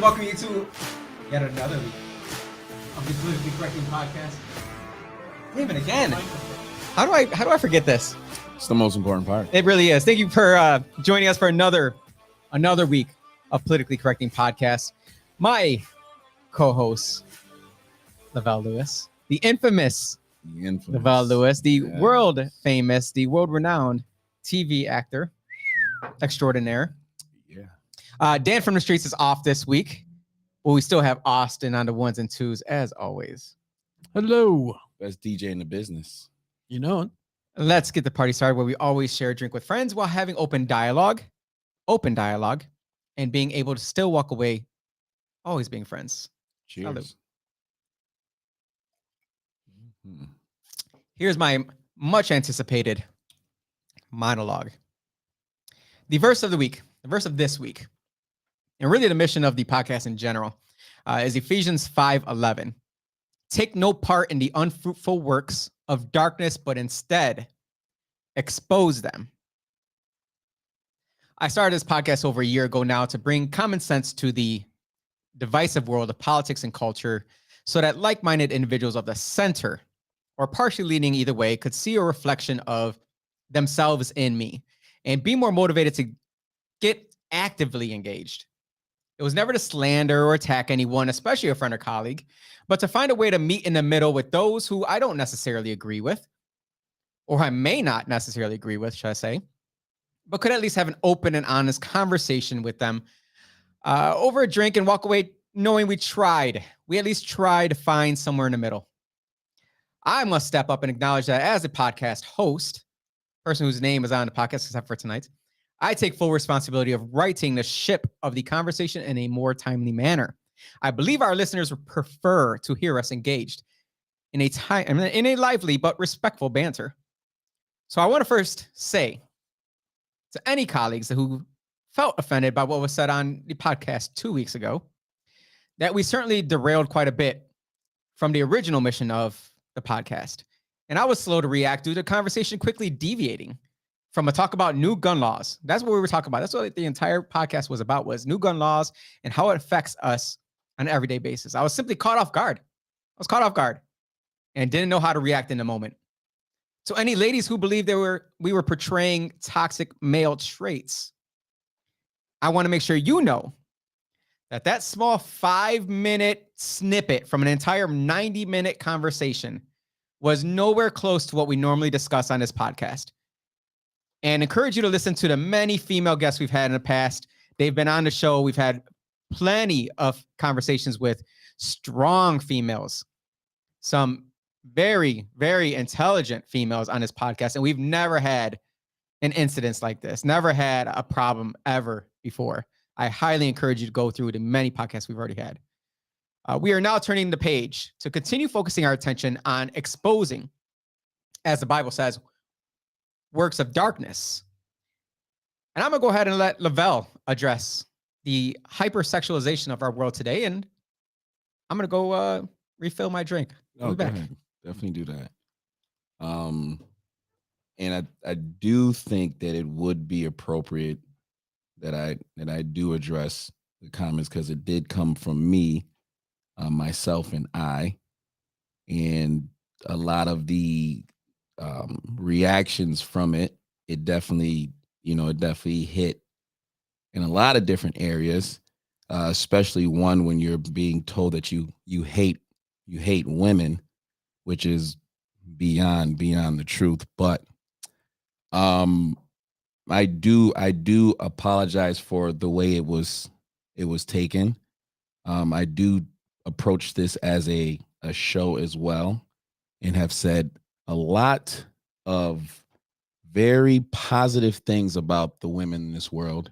to welcome you to yet another week of the Politically Correcting Podcast. Even again. How do I forget this? It's the most important part. It really is. Thank you for joining us for another week of Politically Correcting Podcast. My co-host, Lavelle Lewis, the infamous Lavelle Lewis, the world famous, the world renowned TV actor extraordinaire. Yeah. Dan from the Streets is off this week, but we still have Austin on the ones and twos as always. Hello. Best DJ in the business. You know it. Let's get the party started where we always share a drink with friends while having open dialogue, and being able to still walk away, always being friends. Cheers. Salud. Mm-hmm. Here's my much anticipated monologue. The verse of the week, the verse of this week, and really the mission of the podcast in general, is Ephesians 5:11. Take no part in the unfruitful works of darkness, but instead expose them. I started this podcast over a year ago now to bring common sense to the divisive world of politics and culture so that like-minded individuals of the center or partially leaning either way could see a reflection of themselves in me and be more motivated to get actively engaged. It was never to slander or attack anyone, especially a friend or colleague, but to find a way to meet in the middle with those who I don't necessarily agree with, or I may not necessarily agree with, should I say, but could at least have an open and honest conversation with them over a drink and walk away knowing we at least tried to find somewhere in the middle. I must step up and acknowledge that as a podcast host, person whose name is on the podcast except for tonight, I take full responsibility of righting the ship of the conversation in a more timely manner. I believe our listeners would prefer to hear us engaged in a lively but respectful banter. So I want to first say to any colleagues who felt offended by what was said on the podcast 2 weeks ago, that we certainly derailed quite a bit from the original mission of the podcast. And I was slow to react due to the conversation quickly deviating from a talk about new gun laws. That's what we were talking about. That's what the entire podcast was about, was new gun laws and how it affects us on an everyday basis. I was simply caught off guard. And didn't know how to react in the moment. So any ladies who believe we were portraying toxic male traits, I want to make sure you know that small 5-minute snippet from an entire 90-minute conversation was nowhere close to what we normally discuss on this podcast. And encourage you to listen to the many female guests we've had in the past. They've been on the show. We've had plenty of conversations with strong females, some very, very intelligent females on this podcast. And we've never had an incident like this, never had a problem ever before. I highly encourage you to go through the many podcasts we've already had. We are now turning the page to continue focusing our attention on exposing, as the Bible says, works of darkness. And I'm going to go ahead and let Lavelle address the hypersexualization of our world today. And I'm going to go refill my drink. Oh, go ahead. Definitely do that. And I do think that it would be appropriate that I do address the comments, because it did come from me, myself and I, and a lot of the reactions from it definitely hit in a lot of different areas, especially one when you're being told that you hate women, which is beyond the truth. But I do apologize for the way it was taken. I do approach this as a show as well, and have said a lot of very positive things about the women in this world,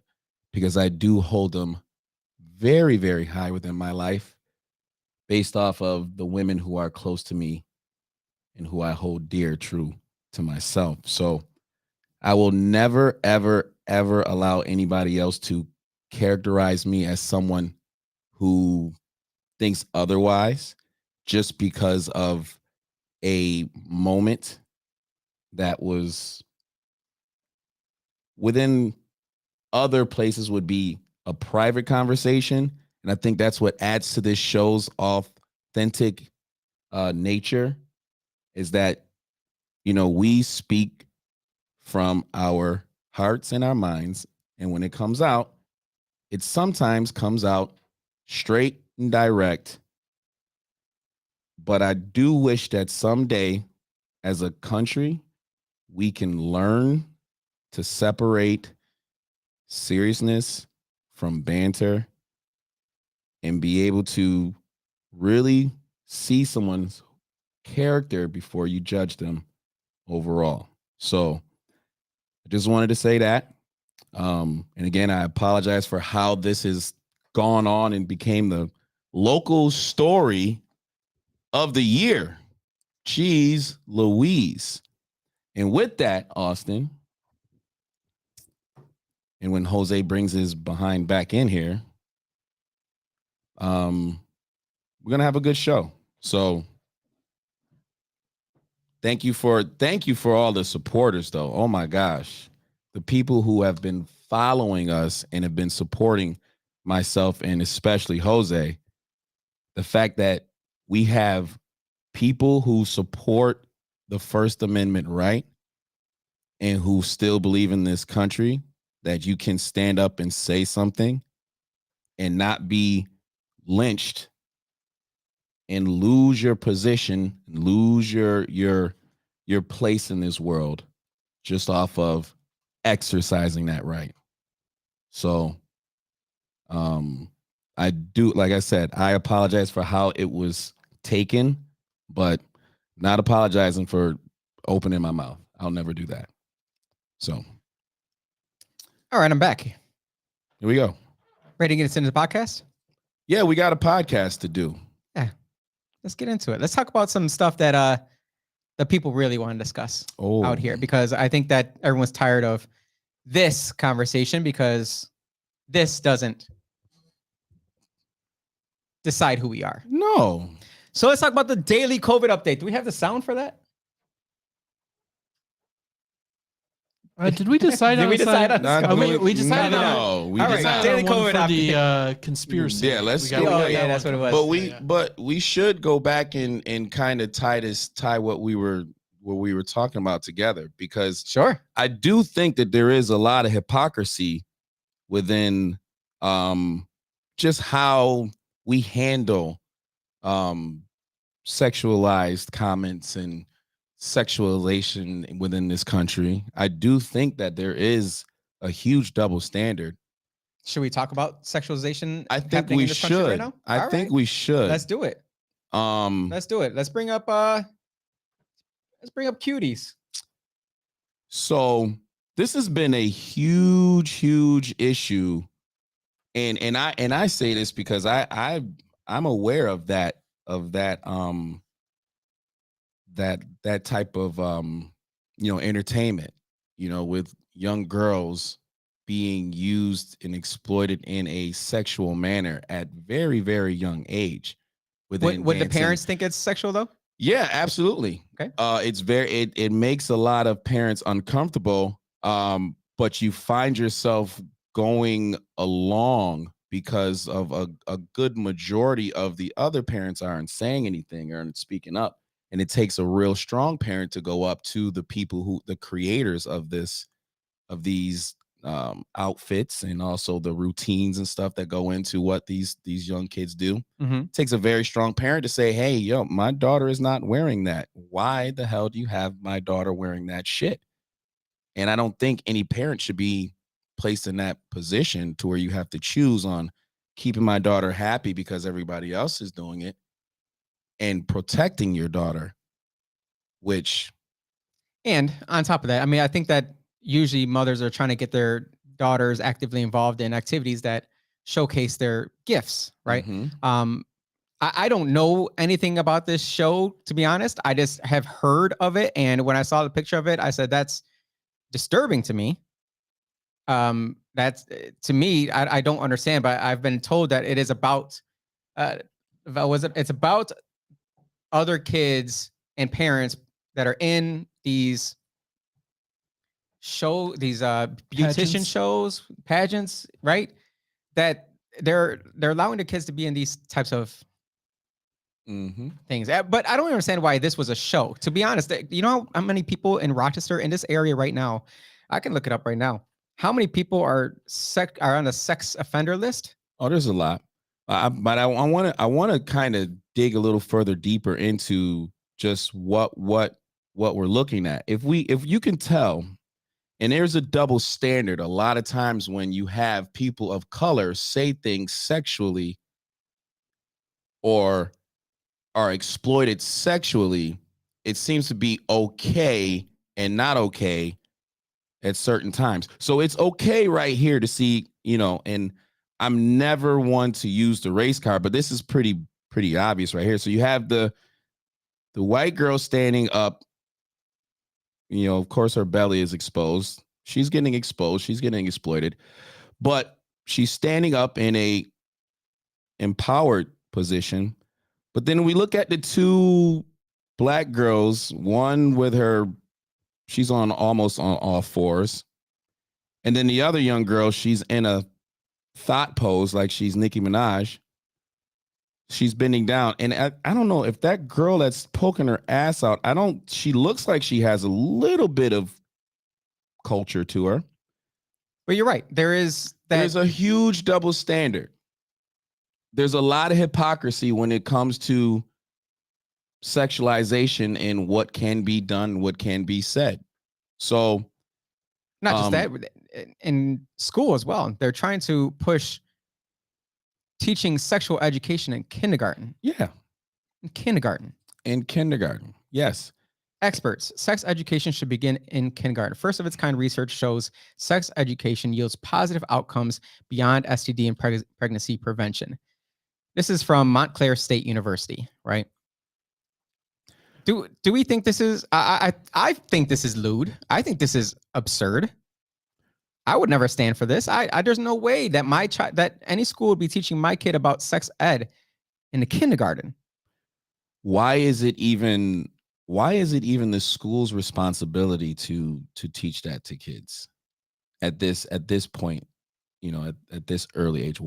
because I do hold them very, very high within my life, based off of the women who are close to me and who I hold dear, true to myself. So I will never, ever, ever allow anybody else to characterize me as someone who thinks otherwise just because of a moment that was within other places would be a private conversation. And I think that's what adds to this show's authentic nature is that, we speak from our hearts and our minds. And when it comes out, it sometimes comes out straight and direct. But I do wish that someday, as a country, we can learn to separate seriousness from banter and be able to really see someone's character before you judge them overall. So I just wanted to say that. And again, I apologize for how this has gone on and became the local story of the year. Cheese Louise. And with that, Austin, and when Jose brings his behind back in here, we're gonna have a good show. So thank you for all the supporters, though. Oh my gosh, the people who have been following us and have been supporting myself and especially Jose. The fact that we have people who support the First Amendment right and who still believe in this country, that you can stand up and say something and not be lynched and lose your position, lose your place in this world just off of exercising that right. So I do, like I said, I apologize for how it was taken, but not apologizing for opening my mouth. I'll never do that. So All right, I'm back. here we go. Ready to get us into the podcast? Yeah, we got a podcast to do. Yeah. Let's get into it. Let's talk about some stuff that the people really want to discuss out here, because I think that everyone's tired of this conversation because this doesn't decide who we are. No. So let's talk about the daily COVID update. Do we have the sound for that? Did we decide Did on we decide on Not this? doing- we decided no, on we All did right, not. daily one COVID for the update. conspiracy. Yeah, let's We do got- we it. got Oh, that yeah, one that's what it covered. was. But we should go back and kind of tie what we were talking about together, because Sure. I do think that there is a lot of hypocrisy within just how we handle sexualized comments and sexualization within this country. I do think that there is a huge double standard. Should we talk about sexualization? I think happening we in this country right should. now? I All think right. we should. Let's do it. Let's do it. Let's bring up cuties. So this has been a huge issue, and I say this because I'm aware of that that type of entertainment, with young girls being used and exploited in a sexual manner at very, very young age. Would the dancing. parents think it's sexual though? Yeah, absolutely. Okay. It makes a lot of parents uncomfortable. But you find yourself going along because of a good majority of the other parents aren't saying anything or aren't speaking up. And it takes a real strong parent to go up to the people the creators of these outfits, and also the routines and stuff that go into what these young kids do. Mm-hmm. It takes a very strong parent to say, hey, yo, my daughter is not wearing that. Why the hell do you have my daughter wearing that shit? And I don't think any parent should be placed in that position to where you have to choose on keeping my daughter happy because everybody else is doing it, and protecting your daughter, which... And on top of that, I mean, I think that usually mothers are trying to get their daughters actively involved in activities that showcase their gifts, right? Mhm. I don't know anything about this show, to be honest. I just have heard of it, and when I saw the picture of it, I said that's disturbing to me. That's to me, I don't understand, but I've been told that it is about it's about other kids and parents that are in these beautician Pageants. shows, pageants, right? That they're allowing the kids to be in these types of Mm-hmm. things. But I don't understand why this was a show. To be honest, you know how many people in Rochester in this area right now? I can look it up right now. How many people are on the sex offender list? Oh, there's a lot. But I want to kind of dig a little further deeper into just what we're looking at. If you can tell, and there's a double standard a lot of times when you have people of color say things sexually or are exploited sexually, it seems to be okay and not okay at certain times. So it's okay right here to see, and I'm never one to use the race card, but this is pretty obvious right here. So you have the white girl standing up, of course her belly is exposed. She's getting exposed, she's getting exploited, but she's standing up in a empowered position. But then we look at the two black girls, one with she's almost on all fours. And then the other young girl, she's in a thought pose like she's Nicki Minaj. She's bending down. And I don't know if that girl that's poking her ass out, she looks like she has a little bit of culture to her. But you're right. There's a huge double standard. There's a lot of hypocrisy when it comes to sexualization and what can be done, what can be said. So not just that, in school as well. They're trying to push teaching sexual education in kindergarten. Yeah. In kindergarten. Yes. Experts, sex education should begin in kindergarten. First of its kind research shows sex education yields positive outcomes beyond STD and pregnancy prevention. This is from Montclair State University, right? Do we think this is? I think this is lewd. I think this is absurd. I would never stand for this. There's no way that that any school would be teaching my kid about sex ed in the kindergarten. Why is it even the school's responsibility to teach that to kids at this point, at this early age?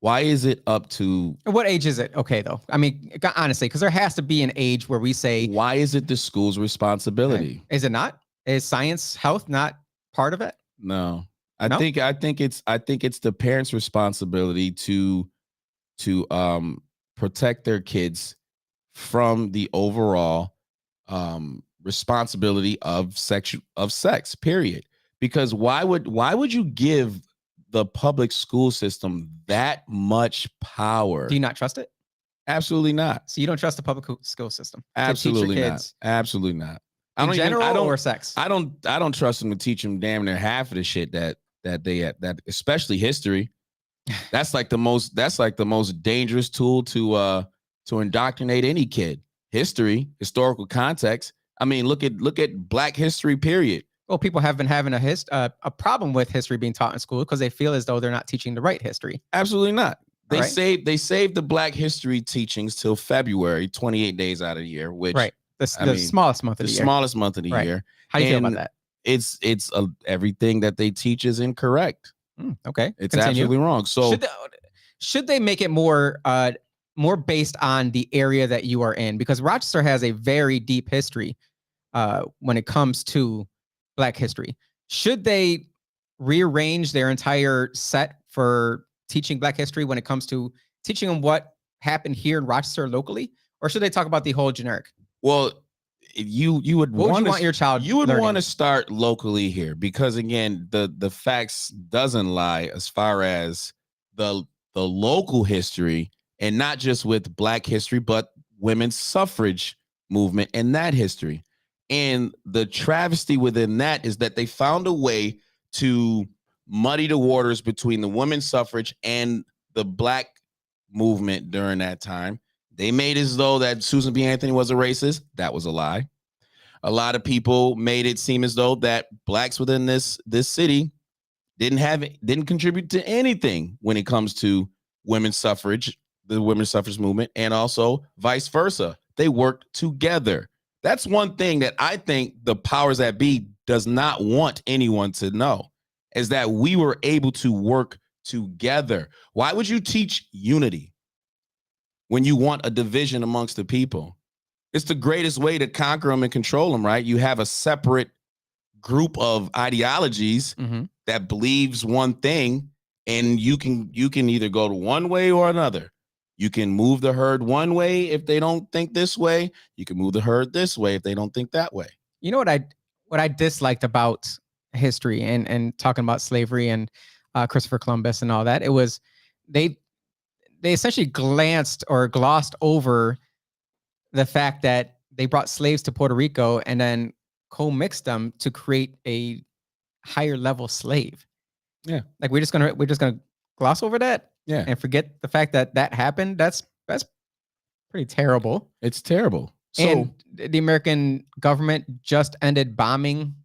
Why is it up to... What age is it? Okay, though. I mean, honestly, because there has to be an age where we say... Why is it the school's responsibility? Okay. Is it not? Is science, health not part of it? No. I think it's the parents' responsibility to protect their kids from the overall responsibility of sex, period. Because why would you give the public school system that much power? Do you not trust it? Absolutely not. So you don't trust the public school system? Absolutely to teach your not. kids Absolutely not. In general or sex? I don't trust them to teach them damn near half of the shit that especially history. That's like the most dangerous tool to indoctrinate any kid. History, historical context. I mean, look at Black history, period. Well, people have been having a problem with history being taught in school because they feel as though they're not teaching the right history. Absolutely not. They saved the Black history teachings till February, 28 days out of the year, which the smallest month of the year. The smallest month of the year. How do you feel about that? It's everything that they teach is incorrect. Okay, it's absolutely wrong. So should they make it more based on the area that you are in? Because Rochester has a very deep history when it comes to Black history. Should they rearrange their entire set for teaching Black history when it comes to teaching them what happened here in Rochester locally, or should they talk about the whole generic? Well, you would want your child. You would want to start locally here because again, the facts doesn't lie as far as the local history, and not just with Black history, but women's suffrage movement and that history. And the travesty within that is that they found a way to muddy the waters between the women's suffrage and the Black movement during that time. They made as though that Susan B. Anthony was a racist. That was a lie. A lot of people made it seem as though that Blacks within this city didn't contribute to anything when it comes to women's suffrage, the women's suffrage movement, and also vice versa. They worked together. That's one thing that I think the powers that be does not want anyone to know, is that we were able to work together. Why would you teach unity when you want a division amongst the people? It's the greatest way to conquer them and control them, right? You have a separate group of ideologies that believes one thing, and you can either go to one way or another. You can move the herd one way if they don't think this way. You can move the herd this way if they don't think that way. You know what I disliked about history and talking about slavery and Christopher Columbus and all that, it was they essentially glanced or glossed over the fact that they brought slaves to Puerto Rico and then co-mixed them to create a higher level slave. Yeah. Like we're just gonna gloss over that. Yeah. And forget the fact that happened. That's pretty terrible. It's terrible. So And the American government just ended bombing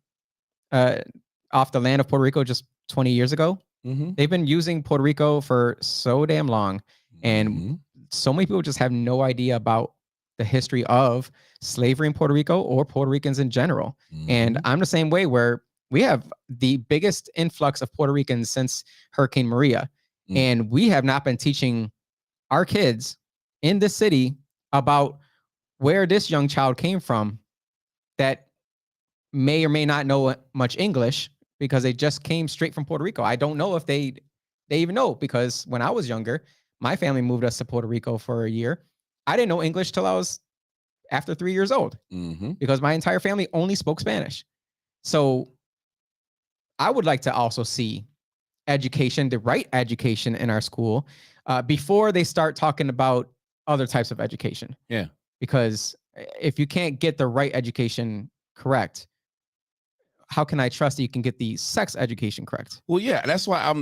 off the land of Puerto Rico just 20 years ago. They've been using Puerto Rico for so damn long. And so many people just have no idea about the history of slavery in Puerto Rico or Puerto Ricans in general. And I'm the same way, where we have the biggest influx of Puerto Ricans since Hurricane Maria. And we have not been teaching our kids in this city about where this young child came from that may or may not know much English because they just came straight from Puerto Rico. I don't know if they even know, because when I was younger, my family moved us to Puerto Rico for a year. I didn't know English till I was after 3 years old because my entire family only spoke Spanish. So I would like to also see education, the right education in our school, before they start talking about other types of education. Yeah. Because if you can't get the right education correct, how can I trust that you can get the sex education correct? Well, yeah, that's why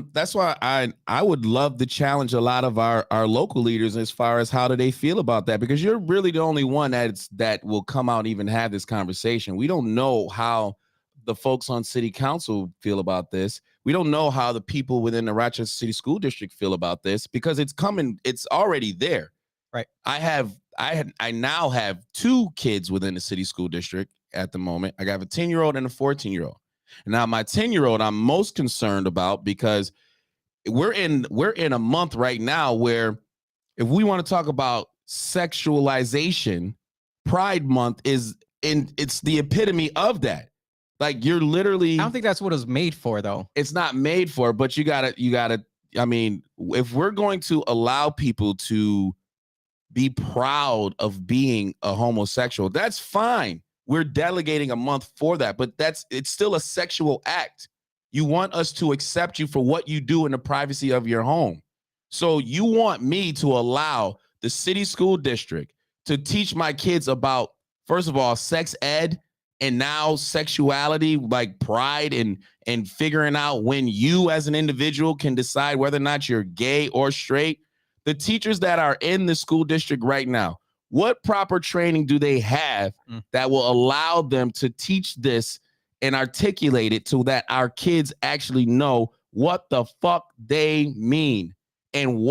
I would love to challenge a lot of our local leaders as far as how do they feel about that, because you're really the only one that will come out and even have this conversation. We don't know how the folks on city council feel about this. We don't know how the people within the Rochester City School District feel about this, because it's already there. Right. I now have 2 kids within the city school district at the moment. I got a 10-year-old and a 14-year-old. Now my 10-year-old I'm most concerned about, because we're in a month right now where, if we want to talk about sexualization, Pride Month it's the epitome of that. Like, you're literally, I don't think that's what it was made for, though. It's not made for, but you gotta, I mean, if we're going to allow people to be proud of being a homosexual, that's fine. We're delegating a month for that, but it's still a sexual act. You want us to accept you for what you do in the privacy of your home. So you want me to allow the city school district to teach my kids about, first of all, sex ed, and now sexuality, like pride and figuring out when you as an individual can decide whether or not you're gay or straight. The teachers that are in the school district right now, what proper training do they have that will allow them to teach this and articulate it so that our kids actually know what the fuck they mean and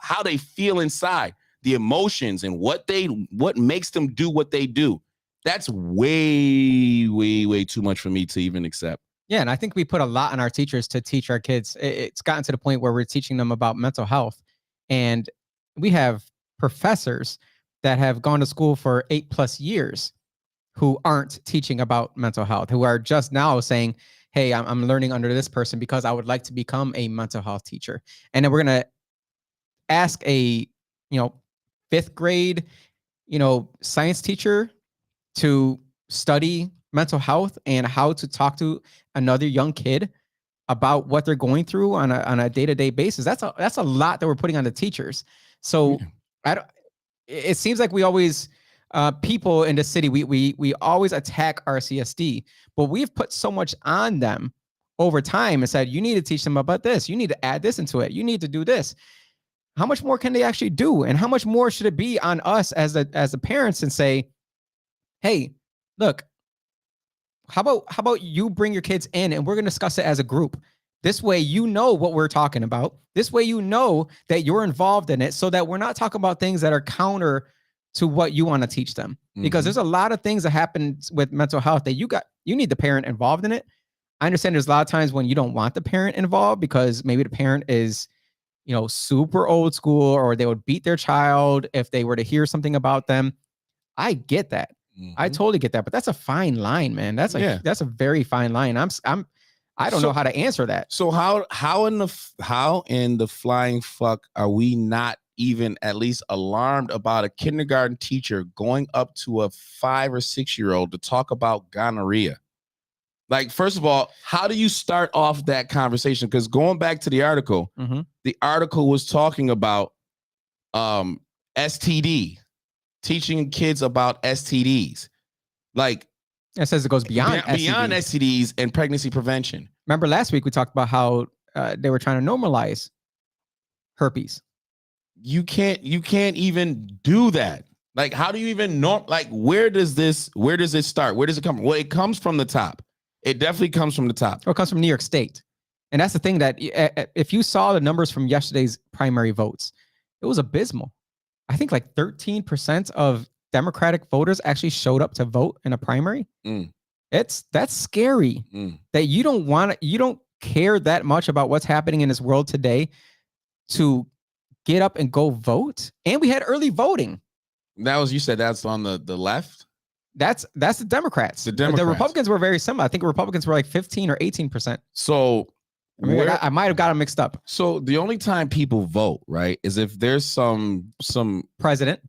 how they feel inside, the emotions, and what makes them do what they do? That's way, way, way too much for me to even accept. Yeah, and I think we put a lot on our teachers to teach our kids. It's gotten to the point where we're teaching them about mental health. And we have professors that have gone to school for 8+ years who aren't teaching about mental health, who are just now saying, hey, I'm learning under this person because I would like to become a mental health teacher. And then we're going to ask a, 5th grade, science teacher to study mental health and how to talk to another young kid about what they're going through on a day-to-day basis. That's a lot that we're putting on the teachers. So it seems like we always, people in the city, we always attack RCSD, but we've put so much on them over time and said, you need to teach them about this. You need to add this into it. You need to do this. How much more can they actually do? And how much more should it be on us as the parents and say, hey, look, how about you bring your kids in and we're going to discuss it as a group. This way, you know what we're talking about. This way, you know that you're involved in it, so that we're not talking about things that are counter to what you want to teach them. Because there's a lot of things that happen with mental health that you need the parent involved in it. I understand there's a lot of times when you don't want the parent involved because maybe the parent is, super old school, or they would beat their child if they were to hear something about them. I get that. I Mhm. totally get that, but that's a fine line, man. That's Yeah. that's a very fine line. I don't know how to answer that. So how in the flying fuck are we not even at least alarmed about a kindergarten teacher going up to a 5 or 6-year-old to talk about gonorrhea? Like, first of all, how do you start off that conversation? Because going back to the article, Mhm. the article was talking about STD, teaching kids about STDs, like It says it goes beyond beyond STD. STDs and pregnancy prevention. Remember last week we talked about how they were trying to normalize herpes. You can't even do that. Like, how do you even know? Like, where does it start? Where does it come from? Well, it comes from the top. It definitely comes from the top. Or it comes from New York State. And that's the thing, that if you saw the numbers from yesterday's primary votes, it was abysmal. I think like 13% of Democratic voters actually showed up to vote in a primary. Mm. That's scary. That you don't care that much about what's happening in this world today to get up and go vote. And we had early voting. You said that's on the left? That's the Democrats. The Democrats. The Republicans were very similar. I think Republicans were like 15 or 18%. So I might have got them mixed up. So the only time people vote, right, is if there's some president,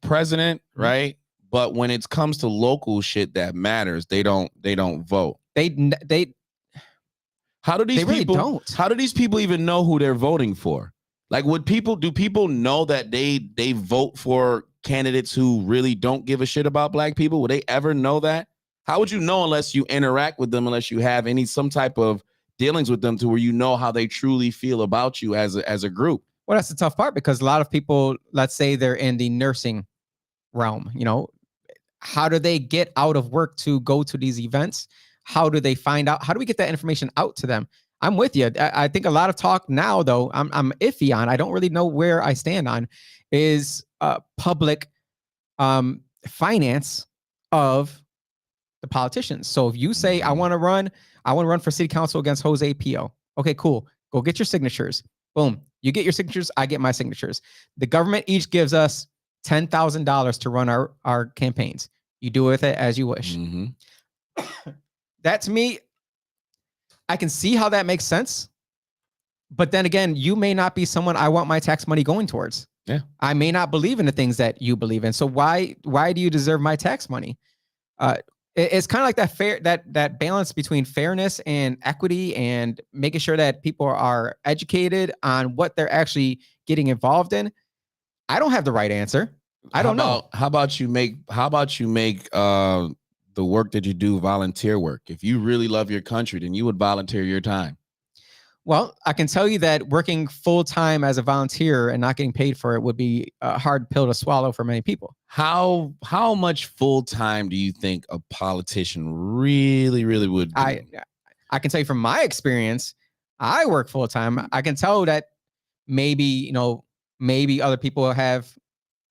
right? But when it comes to local shit that matters, they don't vote. They How do these really people don't. How do these people even know who they're voting for? Like, do people know that they vote for candidates who really don't give a shit about black people? Would they ever know that? How would you know unless you interact with them, unless you have some type of dealings with them to where you know how they truly feel about you as a group? Well, that's the tough part, because a lot of people, let's say they're in the nursing realm, how do they get out of work to go to these events? How do they find out? How do we get that information out to them? I'm with you. I think a lot of talk now, though, I'm iffy on, I don't really know where I stand on, is public finance of the politicians. So if you say, I want to run for city council against Jose Pio. Okay, cool. Go get your signatures. Boom. You get your signatures, I get my signatures. The government each gives us $10,000 to run our campaigns. You do with it as you wish. That, to me, I can see how that makes sense. But then again, you may not be someone I want my tax money going towards. Yeah. I may not believe in the things that you believe in. So why do you deserve my tax money? It's kind of like that balance between fairness and equity, and making sure that people are educated on what they're actually getting involved in. I don't have the right answer. I don't know. How about you make the work that you do volunteer work? If you really love your country, then you would volunteer your time. Well, I can tell you that working full time as a volunteer and not getting paid for it would be a hard pill to swallow for many people. How much full time do you think a politician really would do? I can tell you from my experience, I work full time. I can tell that maybe other people have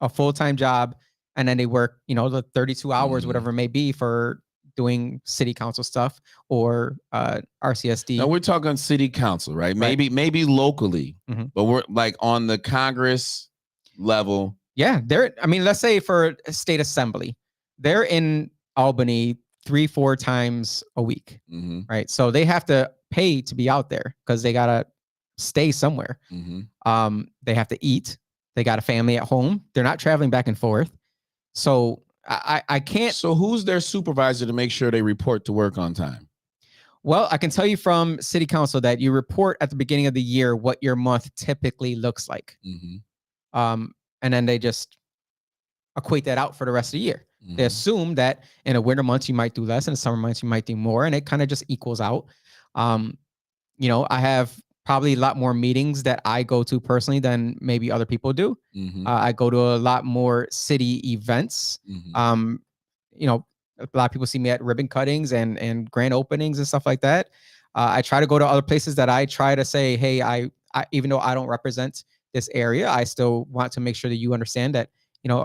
a full time job, and then they work the 32 hours, whatever it may be, for doing city council stuff or RCSD. Now we're talking city council, right? Maybe locally, but we're like on the Congress level. Yeah, let's say for state assembly, they're in Albany 3-4 times a week, right? So they have to pay to be out there because they gotta stay somewhere. They have to eat. They got a family at home. They're not traveling back and forth. So I can't. So who's their supervisor to make sure they report to work on time? Well, I can tell you from city council that you report at the beginning of the year what your month typically looks like. And then they just equate that out for the rest of the year. They assume that in a winter months you might do less, in the summer months you might do more, and it kind of just equals out. I have probably a lot more meetings that I go to personally than maybe other people do. I go to a lot more city events. A lot of people see me at ribbon cuttings and grand openings and stuff like that. I try to go to other places that I try to say, hey, I even though I don't represent this area, I still want to make sure that you understand that,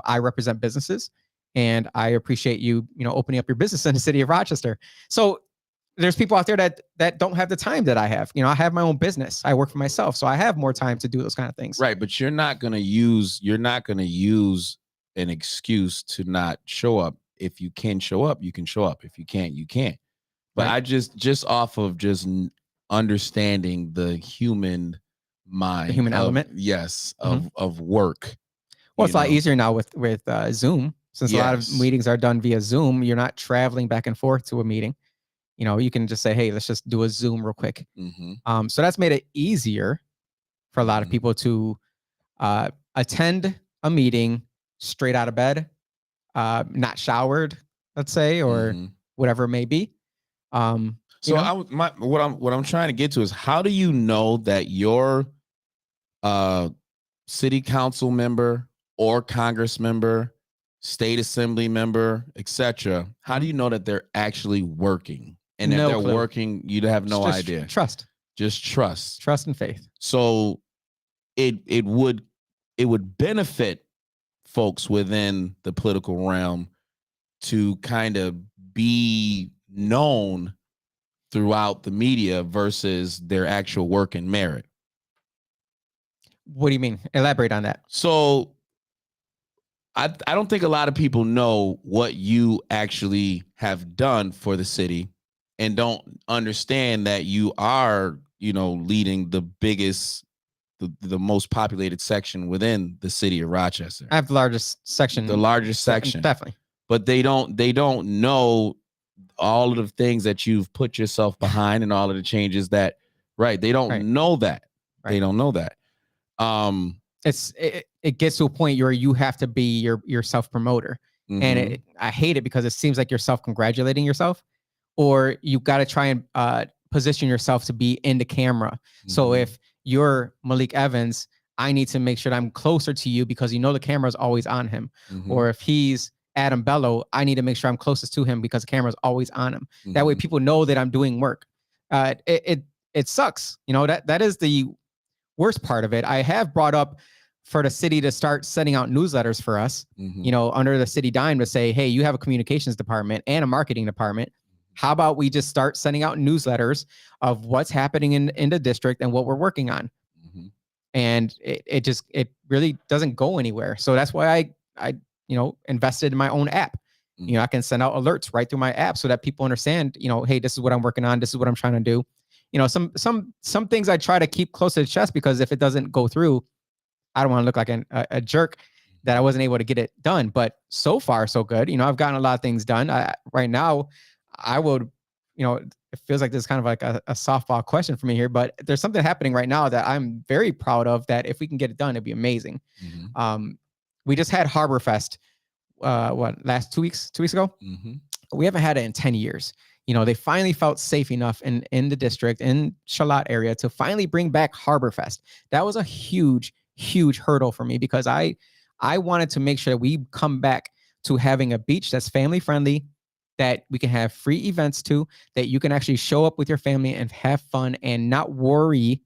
I represent businesses, and I appreciate you, opening up your business in the city of Rochester. So there's people out there that don't have the time that I have. I have my own business. I work for myself, so I have more time to do those kind of things. Right, but you're not gonna use an excuse to not show up. If you can show up, you can show up. If you can't, you can't. But Right. I just off of just understanding the human mind, The human element. yes, Mhm. of work. Well, it's a lot easier now with Zoom, since a lot of Yes. meetings are done via Zoom. You're not traveling back and forth to a meeting. You can just say, hey, let's just do a Zoom real quick. Mm-hmm. So that's made it easier for a lot of Mhm. people to attend a meeting straight out of bed, not showered, let's say, or Mhm. whatever it may be. So what I'm trying to get to is, how do you know that your city council member or Congress member, state assembly member, etc., how do you know that they're actually working? And if No they're clue. working, you have no Just idea. Trust, Just trust. trust and faith. So it would benefit folks within the political realm to kind of be known throughout the media versus their actual work and merit. What do you mean? Elaborate on that. So I don't think a lot of people know what you actually have done for the city, and don't understand that you are, leading the biggest, the most populated section within the city of Rochester. I have the largest section. The largest section. Definitely. But they don't know all of the things that you've put yourself behind and all of the changes that, right. They don't know that. Right. They don't know that. It gets to a point where you have to be your self promoter, and I hate it because it seems like you're self congratulating yourself, or you got to try and position yourself to be in the camera. So if you're Malik Evans, I need to make sure that I'm closer to you because the camera is always on him. Or if he's Adam Bello, I need to make sure I'm closest to him because the camera is always on him. That way people know that I'm doing work. It sucks. That is the worst part of it. I have brought up for the city to start sending out newsletters for us, under the city dime, to say, hey, you have a communications department and a marketing department. How about we just start sending out newsletters of what's happening in the district and what we're working on? And it really doesn't go anywhere. So that's why I invested in my own app. I can send out alerts right through my app so that people understand, hey, this is what I'm working on. This is what I'm trying to do. Some things I try to keep close to the chest, because if it doesn't go through, I don't want to look like a jerk that I wasn't able to get it done. But so far, so good. I've gotten a lot of things done. Right now, I would, it feels like this is kind of like a softball question for me here, but there's something happening right now that I'm very proud of, that if we can get it done, it'd be amazing. We just had Harbor Fest, last 2 weeks ago. We haven't had it in 10 years. They finally felt safe enough in the district, in Charlotte area, to finally bring back Harbor Fest. That was a huge, huge hurdle for me, because I wanted to make sure that we come back to having a beach that's family friendly, that we can have free events to, that you can actually show up with your family and have fun and not worry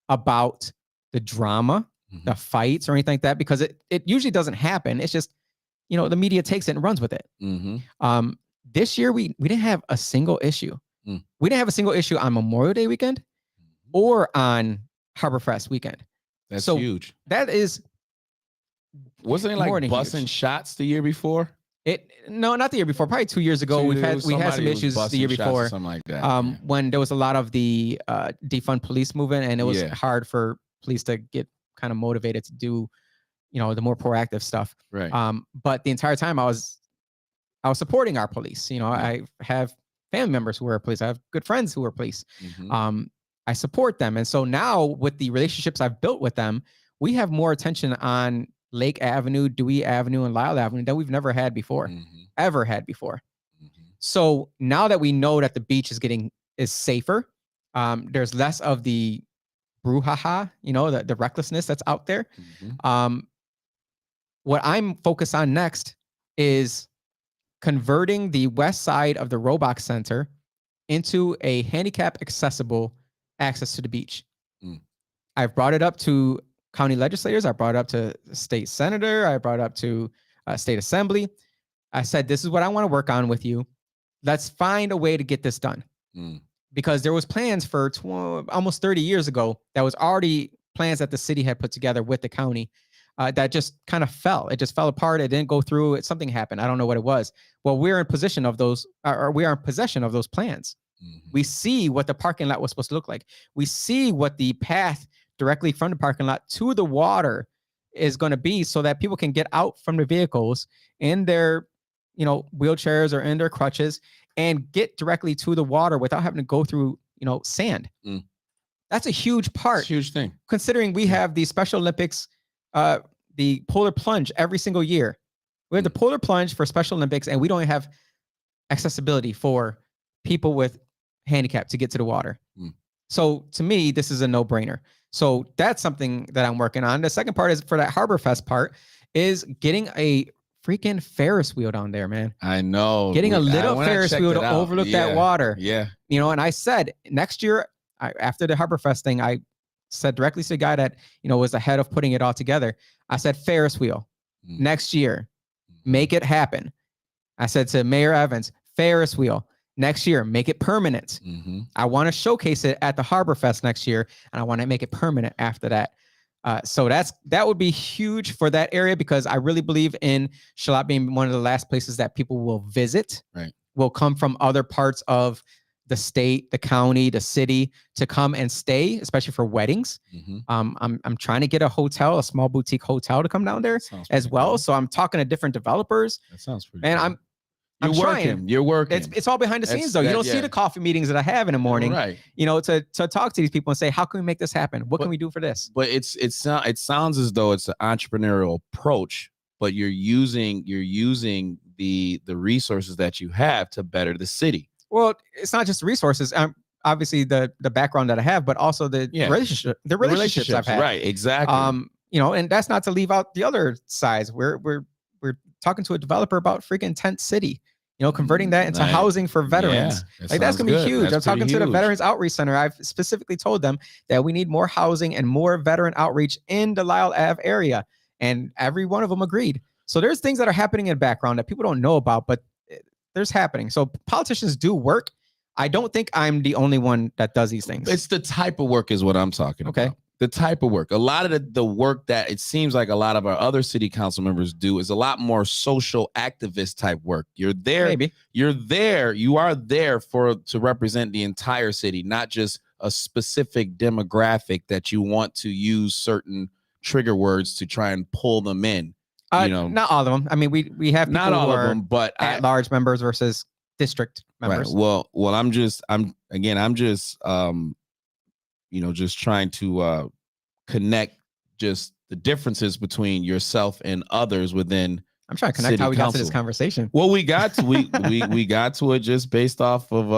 about the drama, the fights or anything like that, because it usually doesn't happen. It's just, the media takes it and runs with it. This year, we didn't have a single issue. We didn't have a single issue on Memorial Day weekend or on Harbor Fest weekend. That's huge. That is, wasn't it like busting shots the year before? No, not the year before. Probably 2 years ago. We had some issues the year before, something like that. when there was a lot of the defund police movement, and it was hard for police to get kind of motivated to do, the more proactive stuff. Right. But the entire time I was supporting our police. I have family members who are police. I have good friends who are police. I support them. And so now, with the relationships I've built with them, we have more attention on Lake Avenue, Dewey Avenue, and Lyle Avenue that we've never had before, ever had before. So now that we know that the beach is safer, there's less of the brouhaha, the recklessness that's out there. What I'm focused on next is converting the west side of the Roebuck Center into a handicap accessible access to the beach. I've brought it up to county legislators. I brought it up to state senator. I brought it up to state assembly. I said, this is what I want to work on with you. Let's find a way to get this done. because there was plans for almost 30 years ago that was already plans that the city had put together with the county that just kind of fell. It just fell apart. It didn't go through. Something happened. I don't know what it was. Well, we're in possession of those, or we are in possession of those plans. We see what the parking lot was supposed to look like. We see what the path directly from the parking lot to the water is going to be, so that people can get out from the vehicles in their, wheelchairs or in their crutches and get directly to the water without having to go through, sand. That's a huge part. It's a huge thing. Considering we have the Special Olympics, the polar plunge every single year. We have the polar plunge for Special Olympics, and we don't have accessibility for people with handicap to get to the water. So to me, this is a no-brainer. So that's something that I'm working on. The second part is for that Harbor Fest part is getting a freaking Ferris wheel down there, man. I know. Getting a little Ferris wheel to overlook that water. Yeah. And I said next year, after the Harbor Fest thing, I said directly to the guy that, was the head of putting it all together. I said, Ferris wheel next year, make it happen. I said to Mayor Evans, Ferris wheel next year, make it permanent. I want to showcase it at the Harbor Fest next year, and I want to make it permanent after that. So that would be huge for that area, because I really believe in Charlotte being one of the last places that people will visit. Right. Will come from other parts of the state, the county, the city to come and stay, especially for weddings. I'm trying to get a small boutique hotel to come down there as well. Cool. So I'm talking to different developers. That sounds pretty. And cool. I'm trying. You're working. It's all behind the scenes, though. You don't see the coffee meetings that I have in the morning, right? To talk to these people and say, how can we make this happen? What can we do for this? But it sounds as though it's an entrepreneurial approach, but you're using the resources that you have to better the city. Well, it's not just resources. Obviously the background that I have, but also the relationships I've had. Right. Exactly. And that's not to leave out the other sides. We're talking to a developer about freaking Tent City. Converting that into housing for veterans. Yeah, that's going to be huge. That's I'm talking to the Veterans Outreach Center. I've specifically told them that we need more housing and more veteran outreach in the Lyle Ave area. And every one of them agreed. So there's things that are happening in the background that people don't know about, but there's happening. So politicians do work. I don't think I'm the only one that does these things. It's the type of work is what I'm talking about. The type of work. A lot of the work that it seems like a lot of our other city council members do is a lot more social activist type work. You're there. Maybe. You're there. You are there to represent the entire city, not just a specific demographic that you want to use certain trigger words to try and pull them in. Not all of them. I mean, we have people not all of them, but at-large members versus district members. Right. Well, I'm just just trying to connect just the differences between yourself and others within. I'm trying to connect how we got to this conversation. Well, we got to we got to it just based off of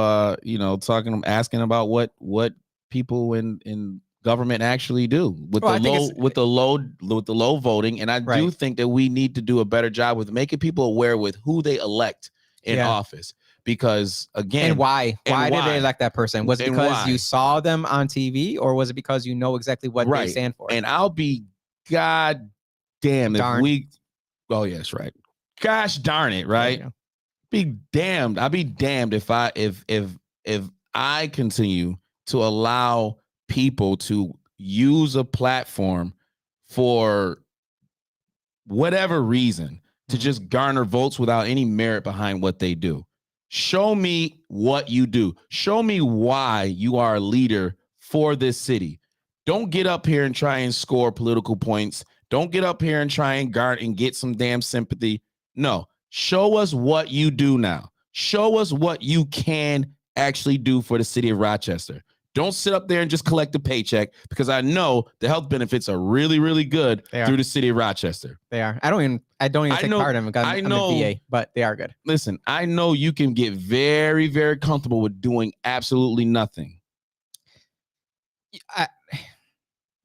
asking about what people in government actually do with the low voting, and I do think that we need to do a better job with making people aware with who they elect in office. Because again, and why did they elect that person? Was it because you saw them on TV, or was it because you know exactly what they stand for? And I'll be god damn if we. Oh yes, right. Gosh darn it, right? Be damned. I'll be damned if I continue to allow people to use a platform for whatever reason to just garner votes without any merit behind what they do. Show me what you do. Show me why you are a leader for this city. Don't get up here and try and score political points. Don't get up here and try and garner and get some damn sympathy. No, show us what you do now. Show us what you can actually do for the city of Rochester. Don't sit up there and just collect a paycheck, because I know the health benefits are really, really good through the city of Rochester. They are. I don't even take part in them because I'm a VA, but they are good. Listen, I know you can get very, very comfortable with doing absolutely nothing.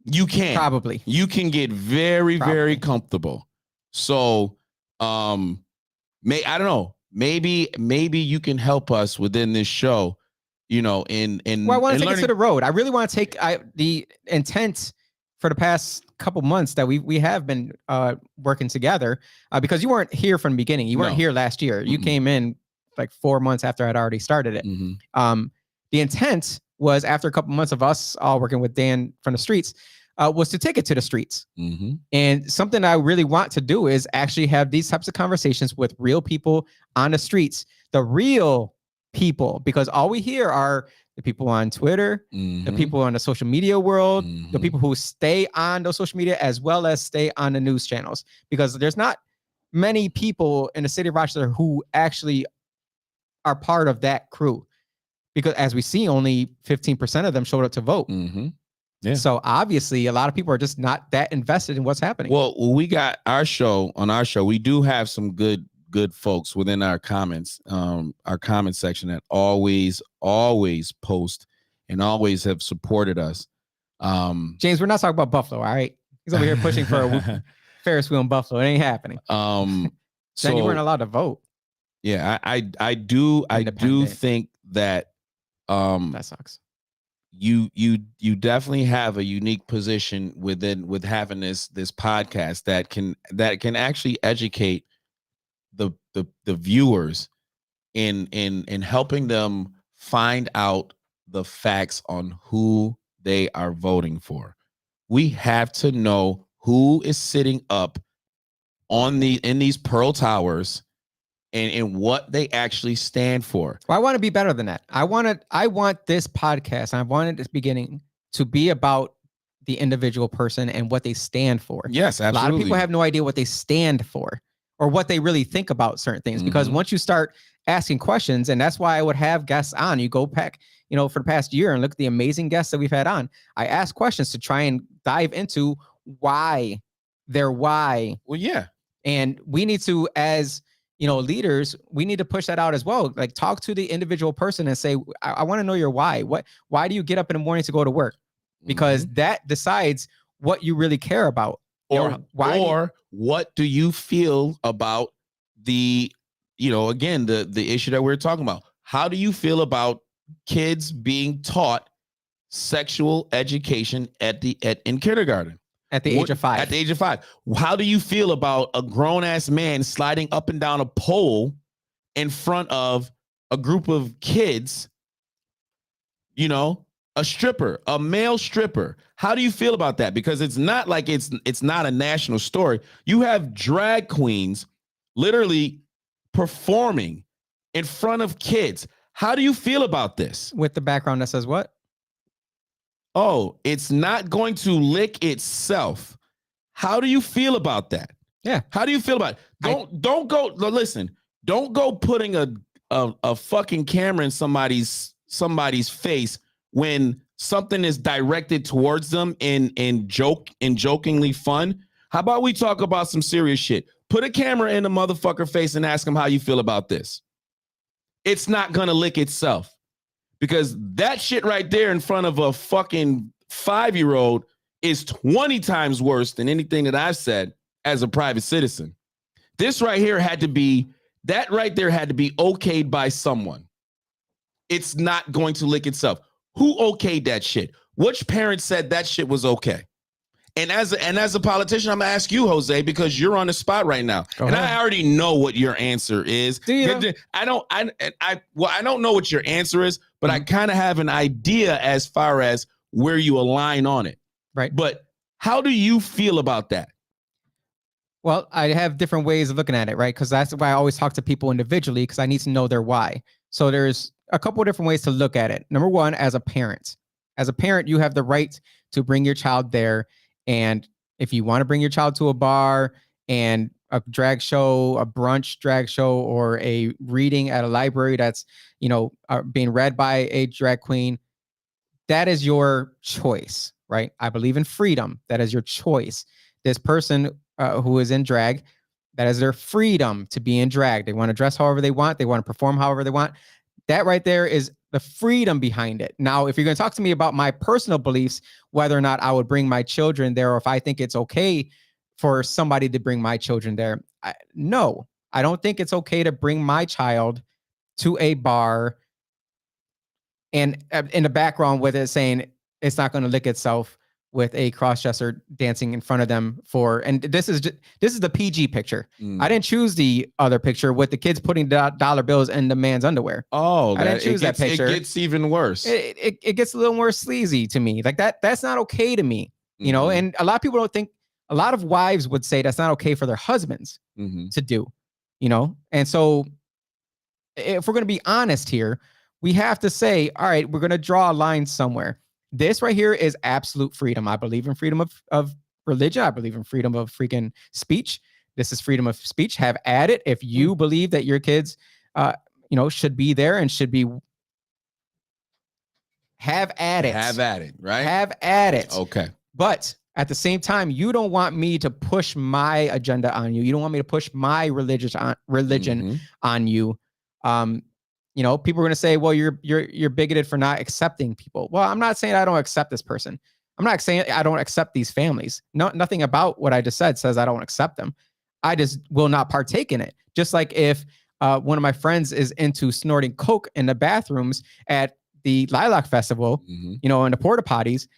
You can. Probably. You can get very, very comfortable. So, I don't know. Maybe you can help us within this show. I want to take it to the road. I really want to take the intent for the past couple months that we have been working together, because you weren't here from the beginning. You weren't here last year. You came in like 4 months after I'd already started it. The intent was, after a couple months of us all working with Dan from the streets, was to take it to the streets. Mm-hmm. And something I really want to do is actually have these types of conversations with real people on the streets, the real people, because all we hear are the people on Twitter, the people on the social media world, the people who stay on those social media as well as stay on the news channels, because there's not many people in the city of Rochester who actually are part of that crew, because as we see, only 15% of them showed up to vote. Yeah. So obviously a lot of people are just not that invested in what's happening. Well, we got our show. We do have some good folks within our comments, our comment section that always post and always have supported us. James, we're not talking about Buffalo, all right? He's over here pushing for a Ferris wheel in Buffalo. It ain't happening. So then you weren't allowed to vote. Yeah, I do think that that sucks. You definitely have a unique position with having this podcast that can actually educate the viewers in helping them find out the facts on who they are voting for. We have to know who is sitting up in these Pearl Towers and what they actually stand for. Well, I want to be better than that. I want this podcast, I wanted this beginning to be about the individual person and what they stand for. Yes, absolutely. A lot of people have no idea what they stand for or what they really think about certain things, because once you start asking questions, and that's why I would have guests on. You go back, for the past year and look at the amazing guests that we've had on. I ask questions to try and dive into why. Well, yeah. And we need to, as leaders, we need to push that out as well. Like, talk to the individual person and say, I want to know your why. Why do you get up in the morning to go to work? Because that decides what you really care about. Or what do you feel about the, again, the issue that we're talking about? How do you feel about kids being taught sexual education in kindergarten? At the age of 5. At the age of 5. How do you feel about a grown-ass man sliding up and down a pole in front of a group of kids, a stripper, a male stripper? How do you feel about that? Because it's not like it's not a national story. You have drag queens literally performing in front of kids. How do you feel about this? With the background that says what? Oh, it's not going to lick itself. How do you feel about that? Yeah. How do you feel about it? Don't go. Listen. Don't go putting a fucking camera in somebody's face when something is directed towards them in jokingly fun. How about we talk about some serious shit? Put a camera in the motherfucker face and ask him how you feel about this. It's not gonna lick itself. Because that shit right there in front of a fucking 5-year-old is 20 times worse than anything that I've said as a private citizen. This right here had to be okayed by someone. It's not going to lick itself. Who okayed that shit? Which parent said that shit was okay? And as a politician, I'm gonna ask you, Jose, because you're on the spot right now. And I already know what your answer is. Do you? I don't know what your answer is, but I kind of have an idea as far as where you align on it. Right. But how do you feel about that? Well, I have different ways of looking at it, right? Because that's why I always talk to people individually, because I need to know their why. So there's a couple of different ways to look at it. Number one, as a parent, you have the right to bring your child there. And if you want to bring your child to a bar and a drag show, a brunch drag show, or a reading at a library that's, being read by a drag queen, that is your choice, right? I believe in freedom. That is your choice. This person who is in drag, that is their freedom to be in drag. They want to dress however they want. They want to perform however they want. That right there is the freedom behind it. Now, if you're going to talk to me about my personal beliefs, whether or not I would bring my children there, or if I think it's okay for somebody to bring my children there, no, I don't think it's okay to bring my child to a bar and in the background with it saying it's not going to lick itself, with a cross-dresser dancing in front of them and this is the PG picture. I didn't choose the other picture with the kids putting dollar bills in the man's underwear. Oh, I didn't choose that picture. It gets even worse. It gets a little more sleazy to me. Like that's not okay to me, you know. And a lot of people don't think. A lot of wives would say that's not okay for their husbands to do, you know. And so, if we're going to be honest here, we have to say, all right, we're going to draw a line somewhere. This right here is absolute freedom. I believe in freedom of religion. I believe in freedom of freaking speech. This is freedom of speech. Have at it. If you believe that your kids, you know, should be there and should be, have at it. Have at it, right? Have at it. Okay. But at the same time, you don't want me to push my agenda on you. You don't want me to push my religion on you. You know, people are going to say, well, you're bigoted for not accepting people. Well, I'm not saying I don't accept this person. I'm not saying I don't accept these families. Nothing about what I just said says I don't accept them. I just will not partake in it. Just like if one of my friends is into snorting coke in the bathrooms at the Lilac Festival, you know, in the porta potties,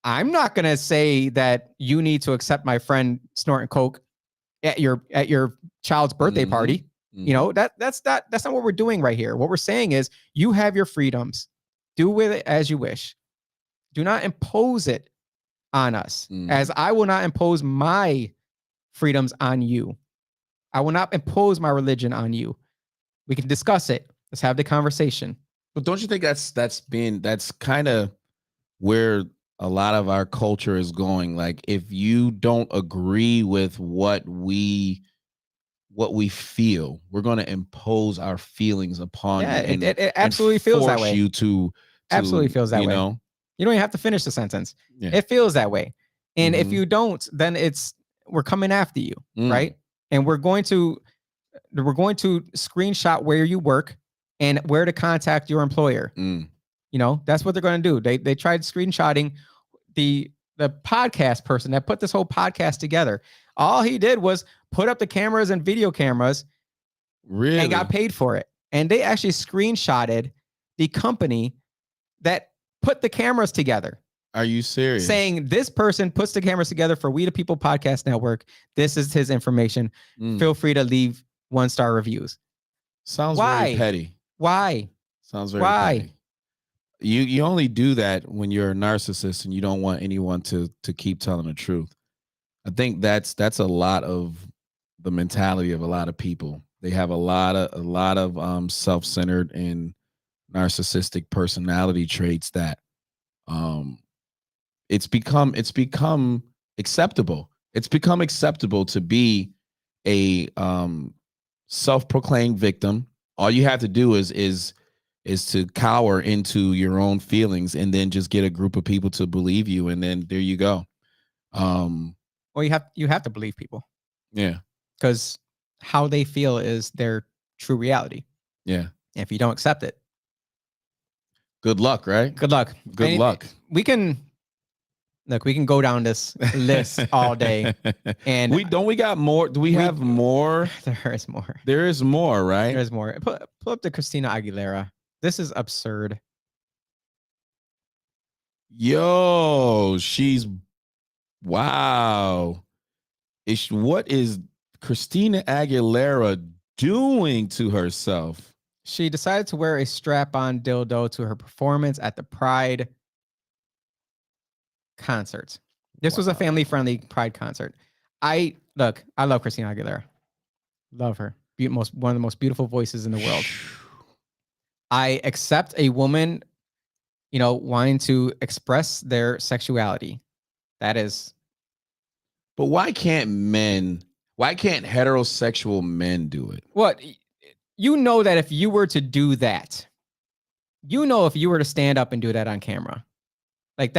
I'm not going to say that you need to accept my friend snorting coke at your child's birthday party. You know, that's not what we're doing right here. What we're saying is you have your freedoms. Do with it as you wish. Do not impose it on us, as I will not impose my freedoms on you. I will not impose my religion on you. We can discuss it. Let's have the conversation. But don't you think that's kind of where a lot of our culture is going? Like, if you don't agree with what we feel, we're going to impose our feelings upon you. And it absolutely feels that way. You to absolutely feels that way. Know? You don't even have to finish the sentence. Yeah. It feels that way. And if you don't, then we're coming after you, right? And we're going to screenshot where you work and where to contact your employer. You know, that's what they're going to do. They tried screenshotting the podcast person that put this whole podcast together. All he did was put up the cameras and video cameras, really, and got paid for it. And they actually screenshotted the company that put the cameras together. Are you serious? Saying this person puts the cameras together for We the People Podcast Network. This is his information. Feel free to leave 1-star reviews. Sounds very petty. Why? Sounds very petty. You only do that when you're a narcissist and you don't want anyone to keep telling the truth. I think that's a lot of the mentality of a lot of people. They have a lot of self-centered and narcissistic personality traits that it's become acceptable. It's become acceptable to be a self-proclaimed victim. All you have to do is to cower into your own feelings and then just get a group of people to believe you, and then there you go. Well, you have to believe people. Yeah. Because how they feel is their true reality. Yeah. If you don't accept it, good luck, right? Good luck. Good luck. We can go down this list all day. And we got more? Do we have more? There is more. There is more, right? There's more. Pull up the Christina Aguilera. This is absurd. Yo, wow. What is Christina Aguilera doing to herself? She decided to wear a strap-on dildo to her performance at the Pride concert. This was a family-friendly Pride concert. I love Christina Aguilera. Love her. One of the most beautiful voices in the world. I accept a woman, wanting to express their sexuality. That is. But why can't heterosexual men do it? What? You know that if you were to do that, if you were to stand up and do that on camera, like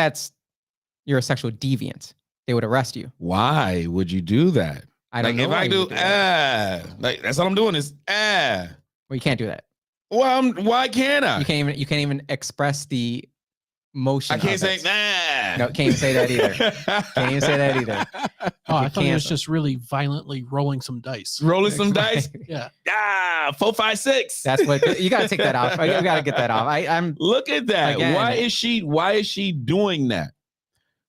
you're a sexual deviant. They would arrest you. Why would you do that? I don't know. If I do, that's all I'm doing is. Well, you can't do that. Well, why can't I? You can't even express the motion. I can't say No, can't even say that either. Can't even say that either. Oh, I thought he was just really violently rolling some dice. Rolling some dice? Yeah. 4, 5, 6. That's what you gotta take that off. You gotta get that off. I'm look at that. Again, why is she doing that?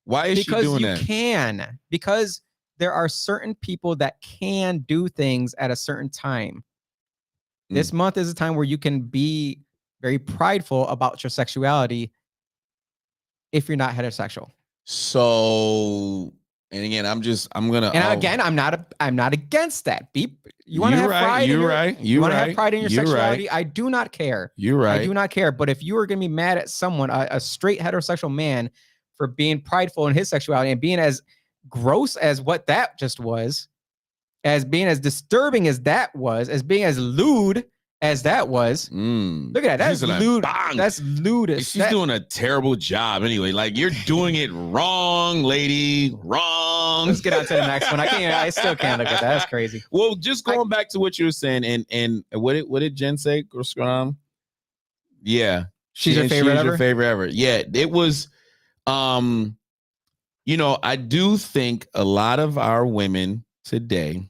Why is she Because doing you that? can. Because there are certain people that can do things at a certain time. This month is a time where you can be very prideful about your sexuality if you're not heterosexual. So, and again, I'm gonna. And again, I'm not against that. You want to have pride. You're right. You want to have pride in your You're sexuality. right. I do not care. You're right. I do not care. But if you are going to be mad at someone, a straight heterosexual man, for being prideful in his sexuality and being as gross as what that just was, as being as disturbing as that was, as being as lewd as that was. Look at that. That's lewd. That's lewdest. She's doing a terrible job anyway. Like, you're doing it wrong, lady. Wrong. Let's get on to the next one. I still can't look at that. That's crazy. Well, just going back to what you were saying, and what did Jen say? Yeah. She's your favorite ever. Yeah. It was, you know, I do think a lot of our women today,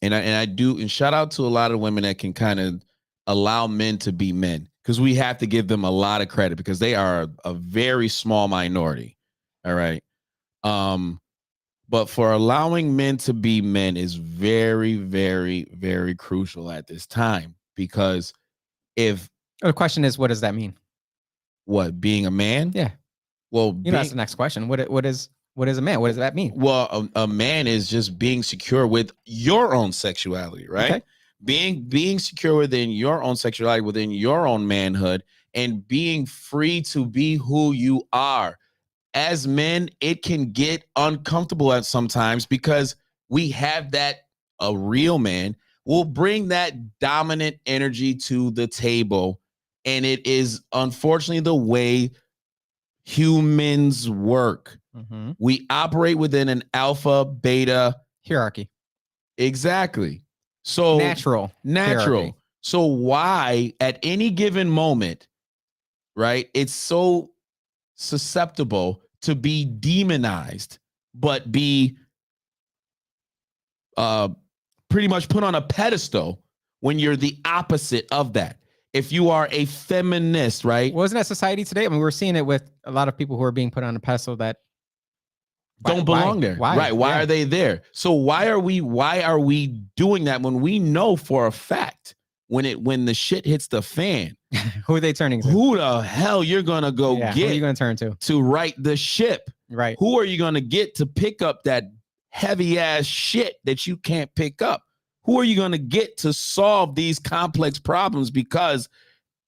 and I do, and shout out to a lot of women that can kind of allow men to be men, because we have to give them a lot of credit because they are a very small minority. All right. But for allowing men to be men is very, very, very crucial at this time, because if the question is, what does that mean? What, being a man? Yeah. Well, that's the next question. What is a man? What does that mean? Well, a man is just being secure with your own sexuality, right? Okay. Being secure within your own sexuality, within your own manhood, and being free to be who you are. As men, it can get uncomfortable at sometimes because we have that, a real man will bring that dominant energy to the table. And it is unfortunately the way humans work. Mm-hmm. We operate within an alpha beta hierarchy. Exactly. So natural. Hierarchy. So why at any given moment, right? It's so susceptible to be demonized, but be pretty much put on a pedestal when you're the opposite of that. If you are a feminist, right? Wasn't that society today? I mean, we're seeing it with a lot of people who are being put on a pedestal that don't belong there. Why? Right. Why are they there? So why are we doing that when we know for a fact when the shit hits the fan, who are they turning to? Who the hell you're gonna go get? Who are you gonna turn to right the ship? Right. Who are you gonna get to pick up that heavy ass shit that you can't pick up? Who are you gonna get to solve these complex problems? Because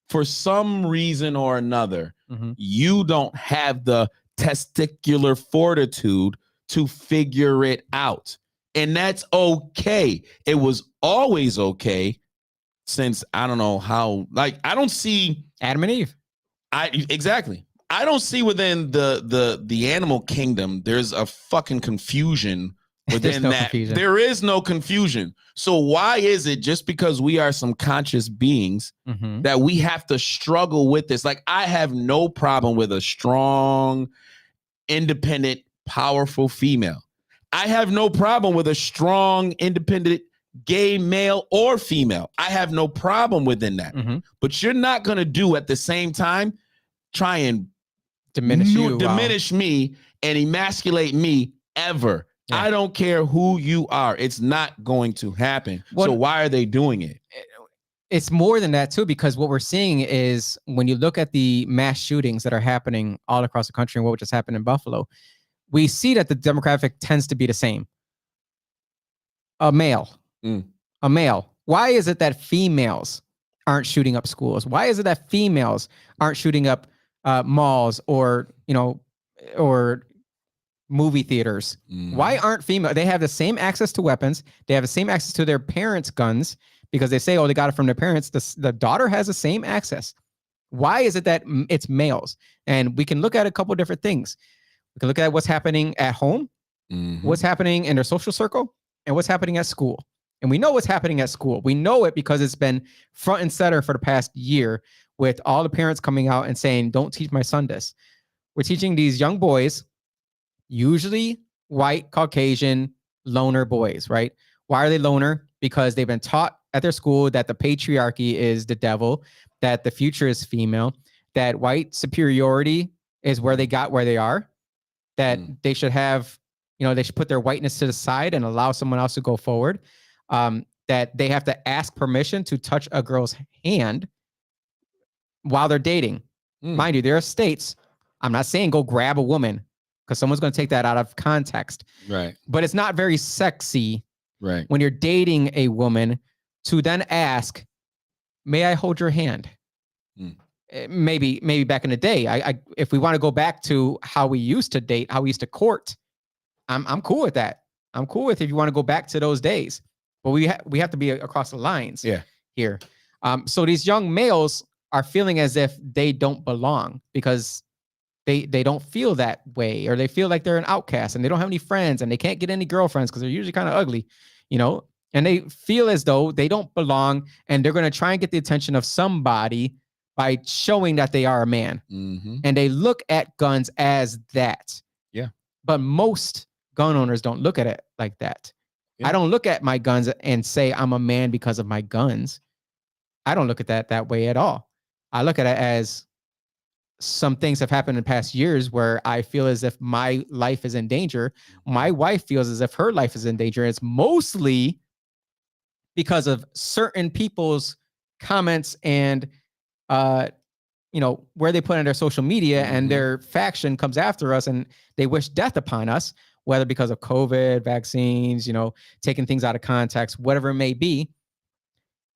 for some reason or another, you don't have the testicular fortitude to figure it out. And that's okay. It was always okay since I don't know how, like, I don't see Adam and Eve. Exactly. I don't see within the animal kingdom, there's a fucking confusion within that. Confusion. There is no confusion. So why is it just because we are some conscious beings that we have to struggle with this? Like, I have no problem with a strong, independent, powerful female. I have no problem with a strong, independent, gay male or female. I have no problem within that. But you're not going to do at the same time try and diminish me and emasculate me ever. Yeah. I don't care who you are. It's not going to happen. So why are they doing it? It's more than that too, because what we're seeing is when you look at the mass shootings that are happening all across the country and what just happened in Buffalo, we see that the demographic tends to be the same. A male. A male. Why is it that females aren't shooting up schools? Why is it that females aren't shooting up malls or movie theaters? Why aren't female? They have the same access to weapons. They have the same access to their parents' guns because they say, oh, they got it from their parents. The daughter has the same access. Why is it that it's males? And we can look at a couple different things. We can look at what's happening at home, what's happening in their social circle, and what's happening at school. And we know what's happening at school. We know it because it's been front and center for the past year with all the parents coming out and saying, don't teach my son this. We're teaching these young boys, usually white, Caucasian, loner boys, right? Why are they loner? Because they've been taught at their school that the patriarchy is the devil, that the future is female, that white superiority is where they got where they are, that they should have, they should put their whiteness to the side and allow someone else to go forward. That they have to ask permission to touch a girl's hand while they're dating. Mind you, there are states, I'm not saying go grab a woman because someone's going to take that out of context. Right. But it's not very sexy when you're dating a woman to then ask, may I hold your hand? Maybe back in the day, if we want to go back to how we used to date, how we used to court, I'm cool with that. I'm cool with if you want to go back to those days, but we have to be across the lines here. So these young males are feeling as if they don't belong because they don't feel that way, or they feel like they're an outcast and they don't have any friends and they can't get any girlfriends because they're usually kind of ugly, and they feel as though they don't belong, and they're going to try and get the attention of somebody by showing that they are a man. And they look at guns as that. Yeah. But most gun owners don't look at it like that. Yeah. I don't look at my guns and say I'm a man because of my guns. I don't look at that way at all. I look at it as some things have happened in past years where I feel as if my life is in danger. My wife feels as if her life is in danger. It's mostly because of certain people's comments and where they put on their social media, and their faction comes after us and they wish death upon us, whether because of COVID, vaccines, taking things out of context, whatever it may be.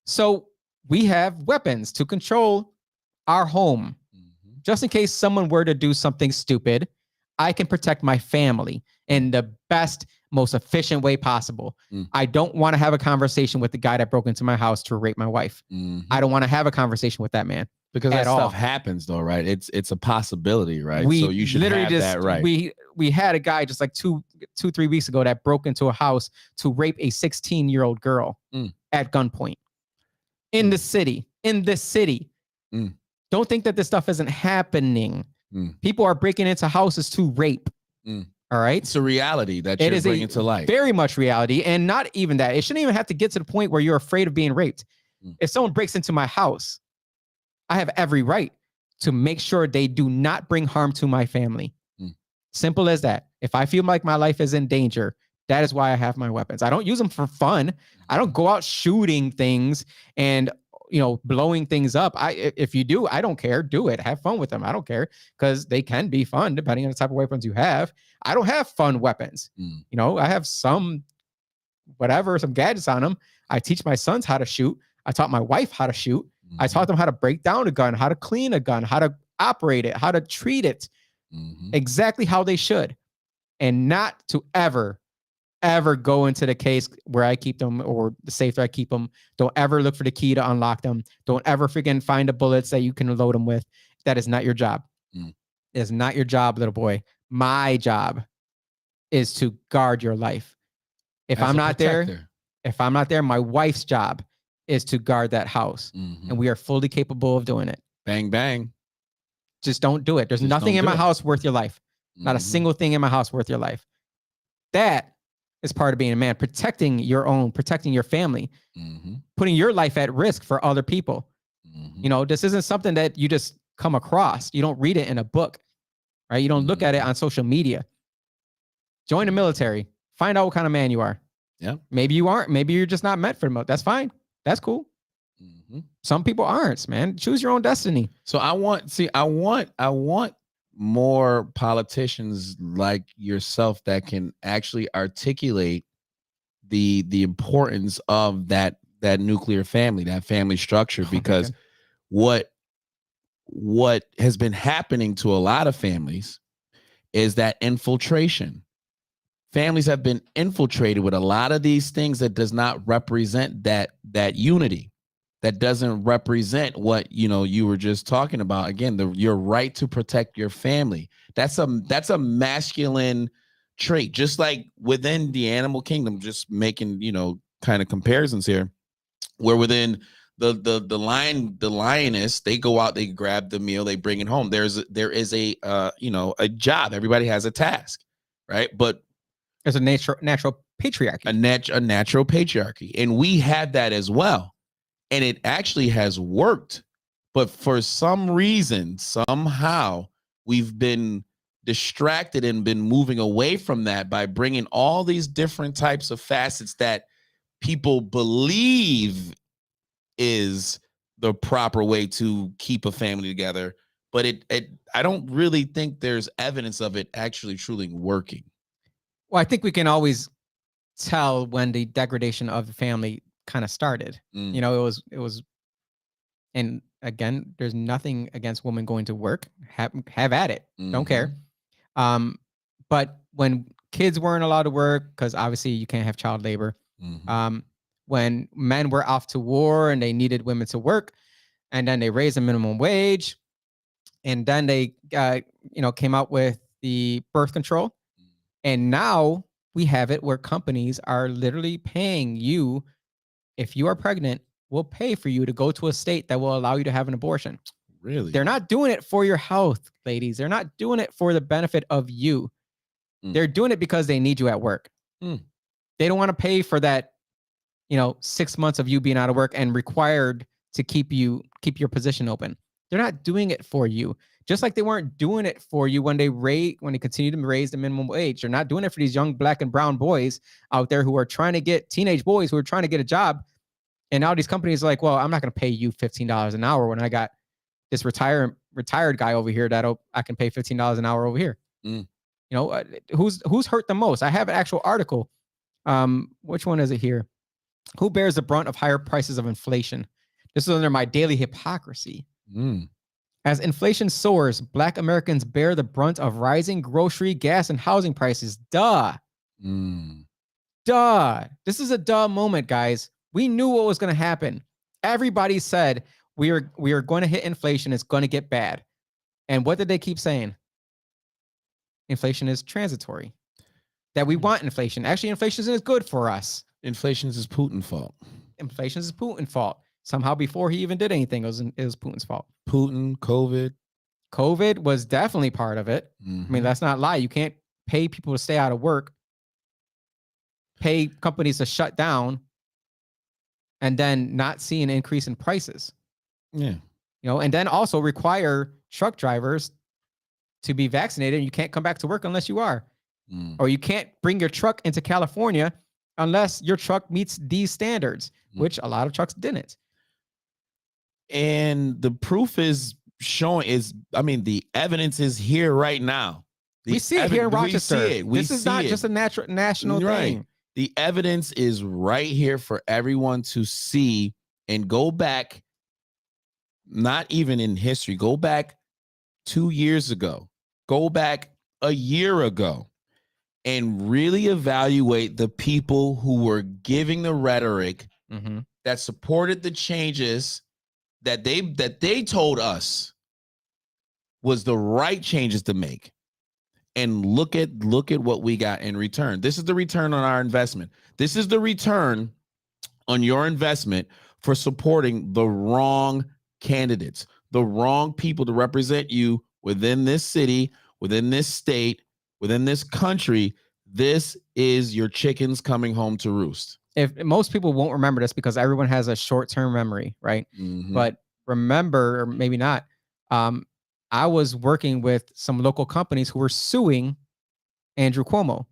So we have weapons to control our home. Just in case someone were to do something stupid, I can protect my family in the best, most efficient way possible. I don't want to have a conversation with the guy that broke into my house to rape my wife. I don't want to have a conversation with that man. Because that stuff happens though, right? It's a possibility, right? So you should have that right. We had a guy just like 2-3 weeks ago that broke into a house to rape a 16-year-old girl at gunpoint in the city. Don't think that this stuff isn't happening. People are breaking into houses to rape. All right. It's a reality that you're bringing to light. Very much reality. And not even that. It shouldn't even have to get to the point where you're afraid of being raped. If someone breaks into my house, I have every right to make sure they do not bring harm to my family. Simple as that. If I feel like my life is in danger, that is why I have my weapons. I don't use them for fun. I don't go out shooting things and blowing things up. If you do, I don't care. Do it. Have fun with them. I don't care, because they can be fun depending on the type of weapons you have. I don't have fun weapons. I have some gadgets on them. I teach my sons how to shoot. I taught my wife how to shoot. I taught them how to break down a gun, how to clean a gun, how to operate it, how to treat it exactly how they should, and not to ever go into the case where I keep them or the safe that I keep them. Don't ever look for the key to unlock them. Don't ever freaking find the bullets that you can load them with. That is not your job. It is not your job, little boy. My job is to guard your life. If I'm not there, my wife's job is to guard that house. And we are fully capable of doing it. Bang, bang. Just don't do it. There's nothing in my house worth your life. Not a single thing in my house worth your life. That is part of being a man, protecting your family, putting your life at risk for other people. This isn't something that you just come across. You don't read it in a book, right? You don't look at it on social media. Join the military. Find out what kind of man you are. Yeah. Maybe you aren't. Maybe you're just not meant for the military. That's fine. That's cool. Some people aren't, man. Choose your own destiny. So I want more politicians like yourself that can actually articulate the importance of that nuclear family, that family structure, because what has been happening to a lot of families is that infiltration. Families have been infiltrated with a lot of these things that does not represent that unity, that doesn't represent what you were just talking about. Again, your right to protect your family. That's a masculine trait, just like within the animal kingdom. Just making kind of comparisons here, where within the lioness, they go out, they grab the meal, they bring it home. There is a a job. Everybody has a task, right? But there's a natural patriarchy. A natural patriarchy. And we have that as well. And it actually has worked. But for some reason, somehow, we've been distracted and been moving away from that by bringing all these different types of facets that people believe is the proper way to keep a family together. But I don't really think there's evidence of it actually truly working. Well, I think we can always tell when the degradation of the family kind of started. Mm. You know, it was, and again, there's nothing against women going to work. Have at it. Don't care. But when kids weren't allowed to work, because obviously you can't have child labor. When men were off to war and they needed women to work, and then they raised the minimum wage, and then they came out with the birth control, and now we have it where companies are literally paying you, if you are pregnant, we'll pay for you to go to a state that will allow you to have an abortion. Really? They're not doing it for your health, ladies. They're not doing it for the benefit of you. They're doing it because they need you at work. They don't want to pay for that, 6 months of you being out of work and required to keep your position open. They're not doing it for you. Just like they weren't doing it for you when they continue to raise the minimum wage. They're not doing it for these young black and brown boys out there who are trying to get teenage boys who are trying to get a job. And now these companies are like, well, I'm not going to pay you $15 an hour when I got this retired guy over here that I can pay $15 an hour over here. Who's hurt the most? I have an actual article. Which one is it here? Who bears the brunt of higher prices of inflation? This is under my daily hypocrisy. As inflation soars, Black Americans bear the brunt of rising grocery, gas, and housing prices. Duh. Duh. This is a duh moment, guys. We knew what was going to happen. Everybody said we are going to hit inflation. It's going to get bad. And what did they keep saying? Inflation is transitory. That we want inflation. Actually, inflation is good for us. Inflation is Putin's fault. Inflation is Putin's fault. Somehow before he even did anything, it was Putin's fault. Putin, COVID was definitely part of it. I mean, let's not lie. You can't pay people to stay out of work, pay companies to shut down, and then not see an increase in prices. Yeah. And then also require truck drivers to be vaccinated. And you can't come back to work unless you are. Or you can't bring your truck into California unless your truck meets these standards, which a lot of trucks didn't. And the proof is the evidence is here right now. We see it here in Rochester. This is not just a national thing. The evidence is right here for everyone to see, and go back, not even in history, go back 2 years ago, go back a year ago, and really evaluate the people who were giving the rhetoric that supported the changes that they told us was the right changes to make. And look at what we got in return. This is the return on our investment. This is the return on your investment for supporting the wrong candidates, the wrong people to represent you within this city, within this state, within this country. This is your chickens coming home to roost. If most people won't remember this because everyone has a short-term memory, right? But remember, or maybe not, I was working with some local companies who were suing Andrew Cuomo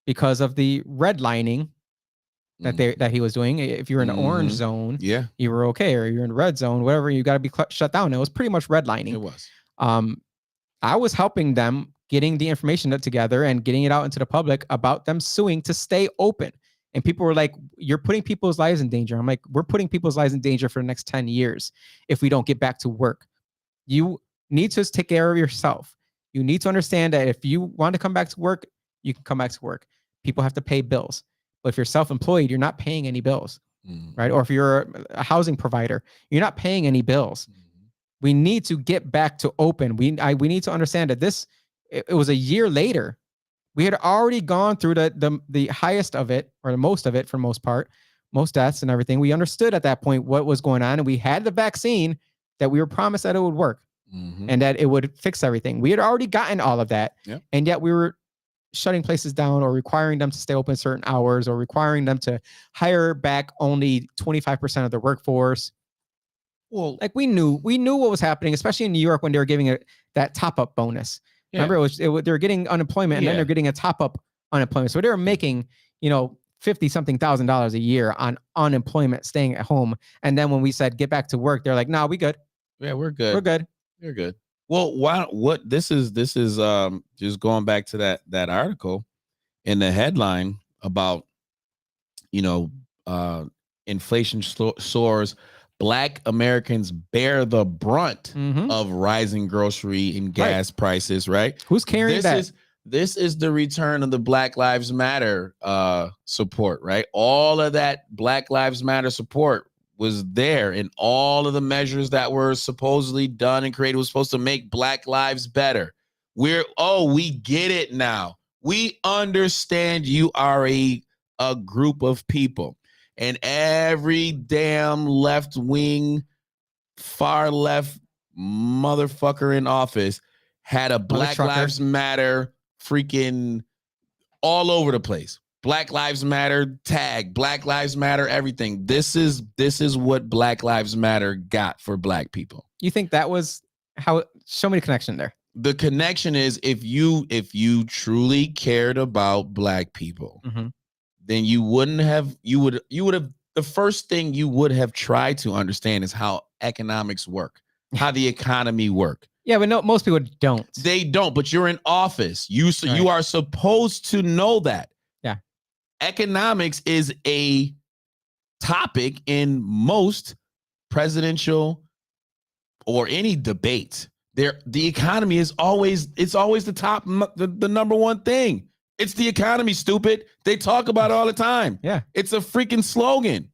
because of the redlining that he was doing. If you're in the orange zone, you were okay, or you're in the red zone, whatever, you got to be shut down. It was pretty much redlining. It was. I was helping them getting the information together and getting it out into the public about them suing to stay open. And people were like, you're putting people's lives in danger. I'm like, we're putting people's lives in danger for the next 10 years if we don't get back to work. You need to take care of yourself. You need to understand that if you want to come back to work, you can come back to work. People have to pay bills. But if you're self-employed, you're not paying any bills, right? Or if you're a housing provider, you're not paying any bills. We need to get back to open. We need to understand that it was a year later. We had already gone through the highest of it, or the most of it for the most part, most deaths and everything. We understood at that point what was going on, and we had the vaccine that we were promised that it would work and that it would fix everything. We had already gotten all of that, and yet we were shutting places down or requiring them to stay open certain hours or requiring them to hire back only 25% of their workforce. Well, like we knew what was happening, especially in New York when they were giving it that top-up bonus. Yeah. Remember, they were getting unemployment, and then they're getting a top up unemployment. So they were making, $50-something thousand a year on unemployment, staying at home. And then when we said get back to work, they're like, "No, we good. Yeah, we're good. We're good. You're good." Well, what this is just going back to that article in the headline about inflation soars, Black Americans bear the brunt of rising grocery and gas prices, right? Who's carrying that? This is the return of the Black Lives Matter support, right? All of that Black Lives Matter support was there, and all of the measures that were supposedly done and created was supposed to make Black lives better. We get it now. We understand you are a group of people, and every damn left-wing, far-left motherfucker in office had a Black Lives Matter freaking all over the place. Black Lives Matter tag, Black Lives Matter everything. This is what Black Lives Matter got for Black people. You think that was how? Show me the connection there. The connection is if you truly cared about Black people, then you would have the first thing you would have tried to understand is how economics work, how the economy work. Yeah, but no, most people don't. They don't, but you're in office. You are supposed to know that. Yeah. Economics is a topic in most presidential or any debate. The economy is always the top, the number one thing. It's the economy, stupid. They talk about it all the time. Yeah. It's a freaking slogan.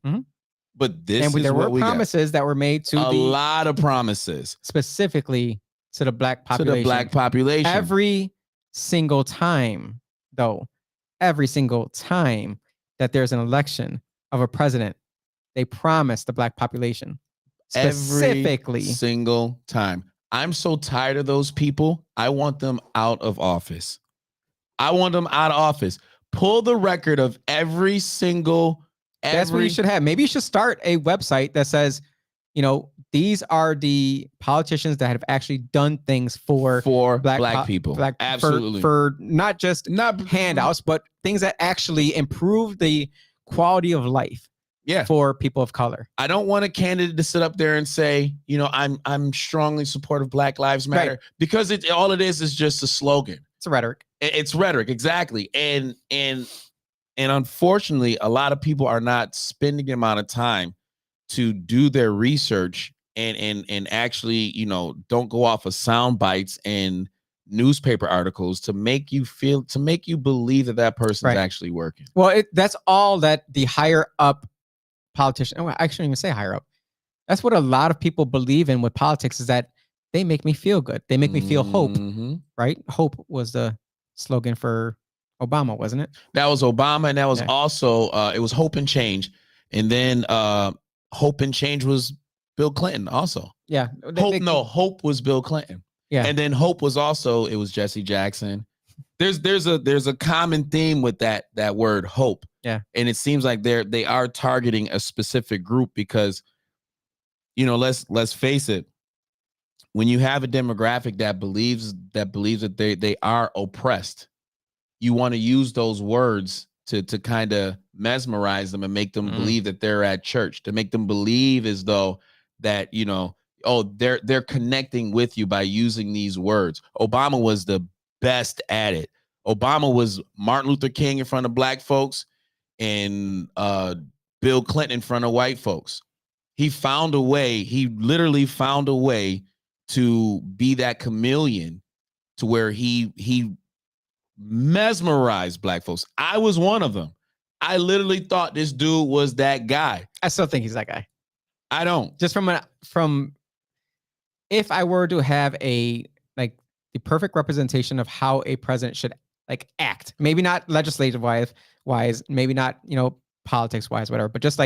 But there were promises that were made to a lot of promises specifically to the Black population. Every single time, though, every single time that there's an election of a president, they promise the Black population specifically. Every single time. I'm so tired of those people. I want them out of office. Pull the record of every single. That's what you should have. Maybe you should start a website that says, these are the politicians that have actually done things for black people. Absolutely. For not handouts, but things that actually improve the quality of life. Yeah. For people of color. I don't want a candidate to sit up there and say, I'm strongly supportive of Black Lives Matter, because all it is just a slogan. It's rhetoric. It's rhetoric, exactly. And unfortunately, a lot of people are not spending the amount of time to do their research and actually, don't go off of sound bites and newspaper articles to make you believe that person's actually working. Well, that's all that the higher up politician. Oh, I shouldn't even say higher up. That's what a lot of people believe in with politics, is that they make me feel good. They make me feel hope, right? Hope was the slogan for Obama, wasn't it? That was Obama, and that was also it was Hope and Change, and then Hope and Change was Bill Clinton also. Yeah, Hope was Bill Clinton. Yeah, and then Hope was also, it was Jesse Jackson. There's a common theme with that word hope. Yeah, and it seems like they are targeting a specific group because, let's face it. When you have a demographic that believes that they are oppressed, you want to use those words to kind of mesmerize them and make them believe that they're at church, to make them believe as though that, they're connecting with you by using these words. Obama was the best at it. Obama was Martin Luther King in front of Black folks and Bill Clinton in front of white folks. He literally found a way to be that chameleon, to where he mesmerized Black folks. I was one of them. I literally thought this dude was that guy. I still think he's that guy. I don't. Just from if I were to have the perfect representation of how a president should act, maybe not legislative wise, maybe not, politics wise, whatever, but just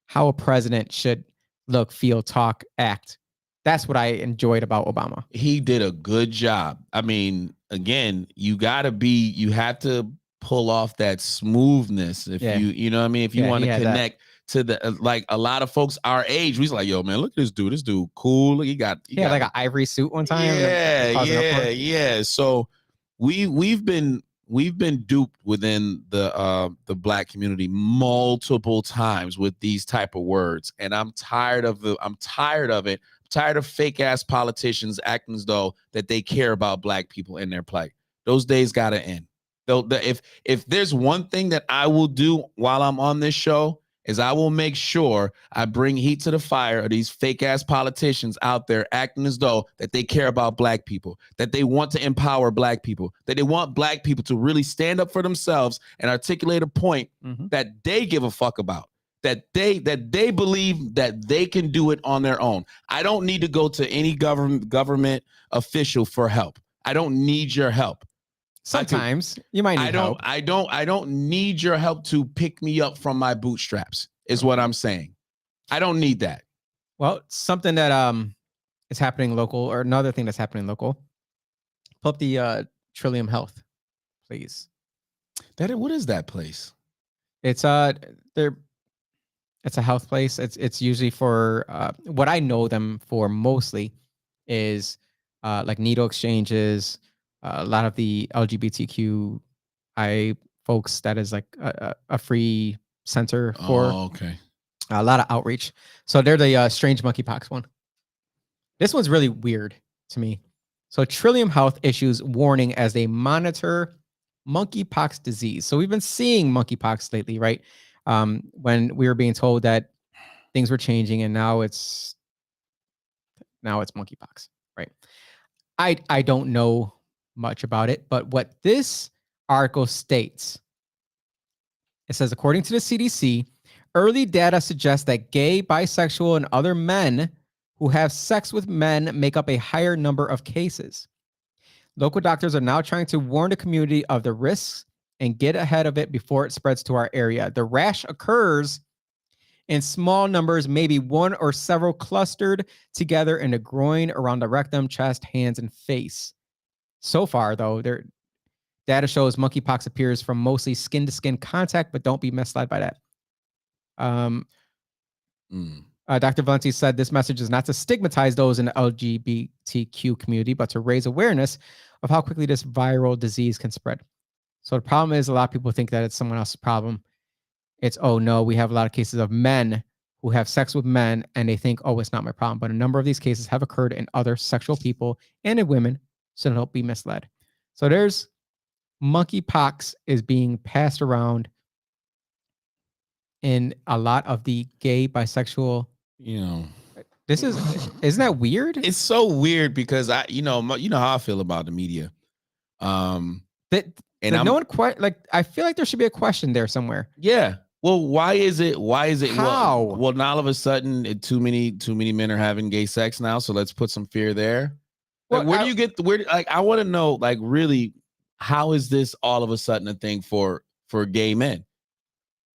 how a president should look, feel, talk, act. That's what I enjoyed about Obama. He did a good job. I mean, again, you have to pull off that smoothness if you know what I mean? If you want to connect to the like a lot of folks our age. We was like, yo, man, look at this dude. This dude cool. He got like an ivory suit one time. Yeah. So we've been duped within the black community multiple times with these type of words, and I'm tired of it. I'm tired of fake ass politicians acting as though that they care about black people in their plight. Those days gotta end. If there's one thing that I will do while I'm on this show, is I will make sure I bring heat to the fire of these fake ass politicians out there acting as though that they care about black people, that they want to empower black people, that they want black people to really stand up for themselves and articulate a point that they give a fuck about, that they believe that they can do it on their own. I don't need to go to any government official for help. I don't need your help. Sometimes you might need help. I don't need your help to pick me up from my bootstraps, is what I'm saying. I don't need that. Well, something that is happening local, or another thing that's happening local. Pull up the Trillium Health, please. What is that place? It's it's a health place. It's usually for what I know them for mostly is like needle exchanges. A lot of the LGBTQI folks, that is like a free center for a lot of outreach. So they're the strange monkeypox one. This one's really weird to me. So Trillium Health issues warning as they monitor monkeypox disease. So we've been seeing monkeypox lately, right? When we were being told that things were changing, and now it's monkeypox, right? I don't know much about it, but what this article states, it says, according to the CDC, early data suggests that gay, bisexual, and other men who have sex with men make up a higher number of cases. Local doctors are now trying to warn the community of the risks and get ahead of it before it spreads to our area. The rash occurs in small numbers, maybe one or several clustered together in the groin, around the rectum, chest, hands, and face. So far, though, their data shows monkeypox appears from mostly skin-to-skin contact, but don't be misled by that. Dr. Valenti said this message is not to stigmatize those in the LGBTQ community, but to raise awareness of how quickly this viral disease can spread. So the problem is, a lot of people think that it's someone else's problem. It's, oh no, we have a lot of cases of men who have sex with men, and they think, oh, it's not my problem. But a number of these cases have occurred in other sexual people and in women, so don't be misled. So there's monkeypox is being passed around in a lot of the gay, bisexual. This isn't that weird? It's so weird because you know how I feel about the media. No one quite like. I feel like there should be a question there somewhere. Yeah. Well, why is it? How? Well, now all of a sudden, too many men are having gay sex now. So let's put some fear there. Like, where do you get I want to know, like, really, how is this all of a sudden a thing for gay men?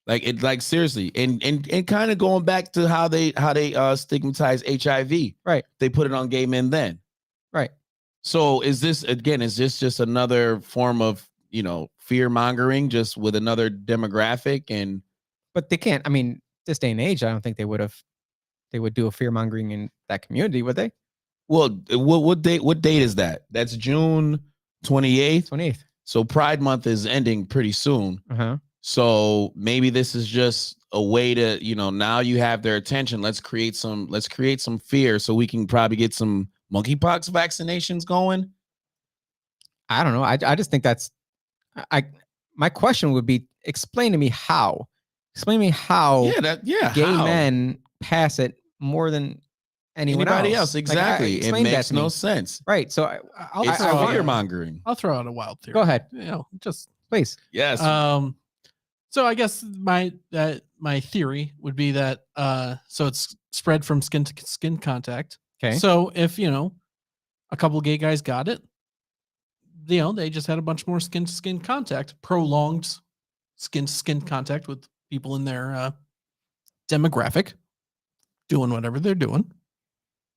Like seriously, and kind of going back to how they stigmatize HIV. Right. They put it on gay men then. Right. So is this just another form of, fear mongering, just with another demographic? But they can't. I mean, this day and age, I don't think they would do a fear mongering in that community, would they? Well, what date is that? That's June 28th. 28th. So Pride Month is ending pretty soon. So maybe this is just a way to, now you have their attention. Let's create some fear so we can probably get some monkeypox vaccinations going. I don't know. I just think that's my question would be, explain to me how. Explain to me how gay men pass it more than anybody else. Exactly. It makes no sense. Right. So it's fear mongering. I'll throw out a wild theory. Go ahead. Just please. Yes. So I guess my theory would be that so it's spread from skin to skin contact. Okay. So if a couple of gay guys got it, they just had a bunch more skin to skin contact, prolonged skin to skin contact with people in their demographic, doing whatever they're doing,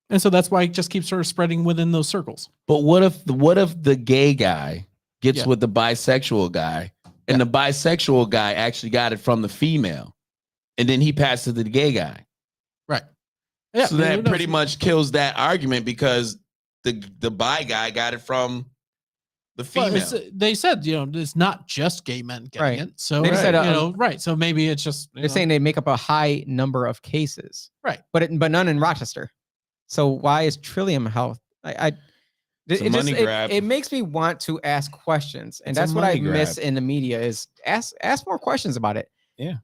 and so that's why it just keeps sort of spreading within those circles. But what if the gay guy gets with the bisexual guy? And the bisexual guy actually got it from the female. and then he passed it to the gay guy. Right. Yeah. So who that knows? pretty much kills that argument because the bi guy got it from the Well, female. they said, it's not just gay men getting Right. it. So, They just said, right. So maybe it's just, They're saying they make up a high number of cases. Right. But none in Rochester. So why is Trillium Health? It makes me want to ask questions, and It's a that's what I money miss grab. in the media is ask more questions about it. Yeah.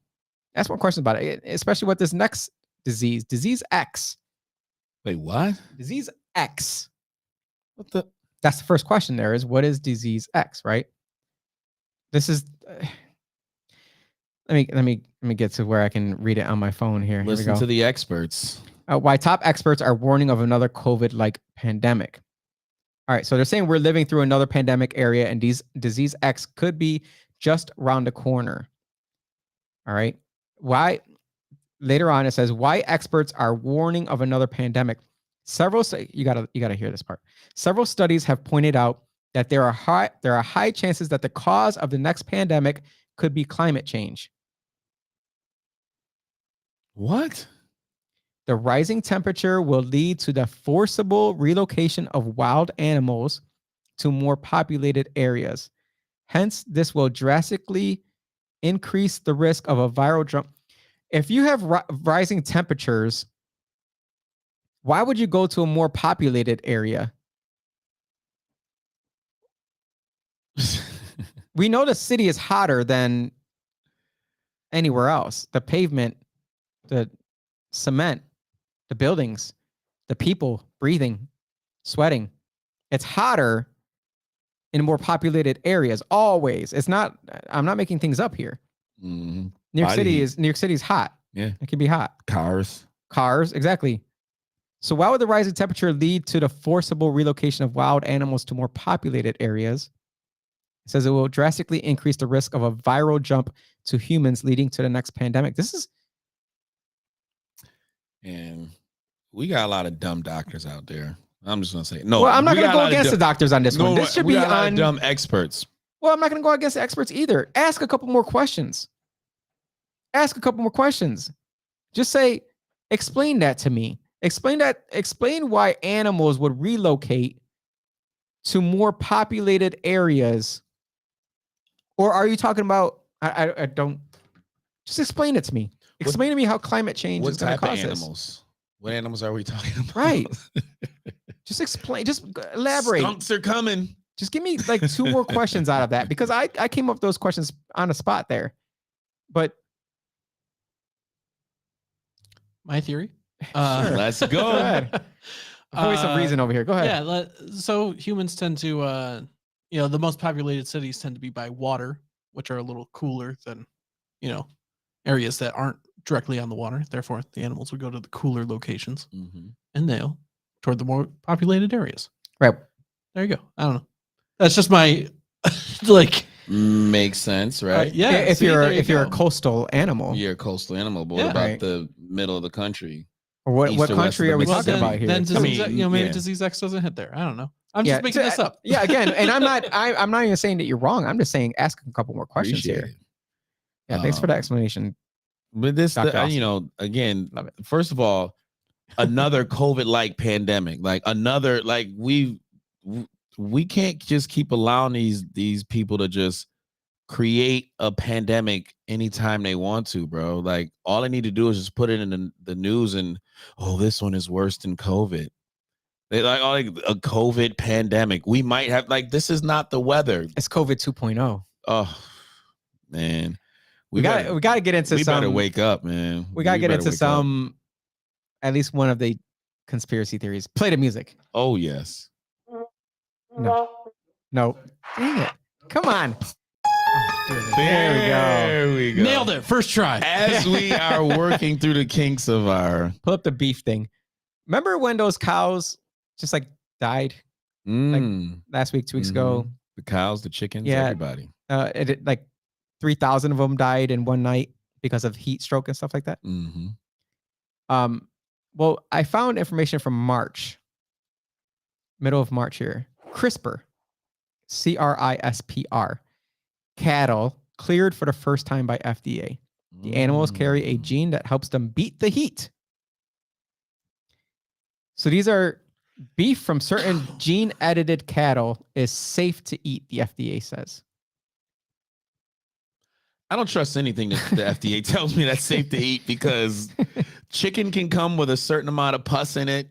Ask more questions about it, especially with this next disease X. Wait, what? Disease X. What the? That's the first question there is, what is disease X, right? This is let me get to where I can read it on my phone here. Listen here we go. to the experts. Why top experts are warning of another COVID-like pandemic. All right, so they're saying we're living through another pandemic area, and disease X could be just around the corner. All right, why? Later on, it says why experts are warning of another pandemic. You gotta hear this part. Several studies have pointed out that there are high chances that the cause of the next pandemic could be climate change. What? The rising temperature will lead to the forcible relocation of wild animals to more populated areas. Hence, this will drastically increase the risk of a viral jump. If you have rising temperatures, why would you go to a more populated area? We know the city is hotter than anywhere else. The pavement, the cement, the buildings, the people breathing, sweating. It's hotter in more populated areas always. It's not, I'm not making things up here. Mm-hmm. New York City is hot. Yeah. It can be hot. Cars, exactly. So why would the rising temperature lead to the forcible relocation of wild animals to more populated areas? It says it will drastically increase the risk of a viral jump to humans, leading to the next pandemic. This is, and we got a lot of dumb doctors out there. I'm just gonna say no. well, I'm not we going to got a go lot of against the doctors on this one. This should we be got a lot on of dumb experts. Well, I'm not going to go against the experts either. Ask a couple more questions. Just say, explain that to me. Explain why animals would relocate to more populated areas. Or are you talking about, I don't, just explain it to me. Explain to me how climate change is going to cause animals? What animals are we talking about? Right. Just explain, just elaborate. Skunks are coming. Just give me like 2 more questions out of that, because I came up with those questions on the spot there. But my theory. Sure. Let's go. Go ahead. Always some reason over here. Go ahead. Yeah. So humans tend to, the most populated cities tend to be by water, which are a little cooler than, areas that aren't directly on the water. Therefore, the animals would go to the cooler locations, and they'll toward the more populated areas. Right. There you go. I don't know. That's just my like. Makes sense, right? Yeah. If you're a coastal animal, You're a coastal animal, but Yeah. what about Right. the middle of the country? or what East or west country of are we the talking then, about here? then disease, maybe yeah. disease X doesn't hit there. I don't know. I'm just making this up. Yeah, again, and I'm not even saying that you're wrong. I'm just saying ask a couple more questions Appreciate here. it. Yeah, thanks for the explanation. But this, Dr. Austin. Again, Love it. first of all, another COVID-like pandemic, like another, like we can't just keep allowing these people to just create a pandemic anytime they want to, bro. Like all they need to do is just put it in the news and, oh, this one is worse than COVID. They like a COVID pandemic. We might have, like, this is not the weather. It's COVID 2.0. Oh man, We got to get into we some. better wake up, man. We got to get better into wake up. some. At least one of the conspiracy theories. Play the music. Oh yes. No. Dang it! Come on. Oh, there we go. Nailed it. First try. As we are working through the kinks of our Pull up the beef thing. Remember when those cows just like died last week, 2 weeks ago? the cows, the chickens, Yeah. everybody. Like 3,000 of them died in one night because of heat stroke and stuff like that. Well, I found information from March, middle of March here. CRISPR, CRISPR, cattle cleared for the first time by FDA. The animals carry a Mm. gene that helps them beat the heat. So these are beef from certain gene edited cattle is safe to eat, the FDA says. I don't trust anything that the FDA tells me that's safe to eat because chicken can come with a certain amount of pus in it.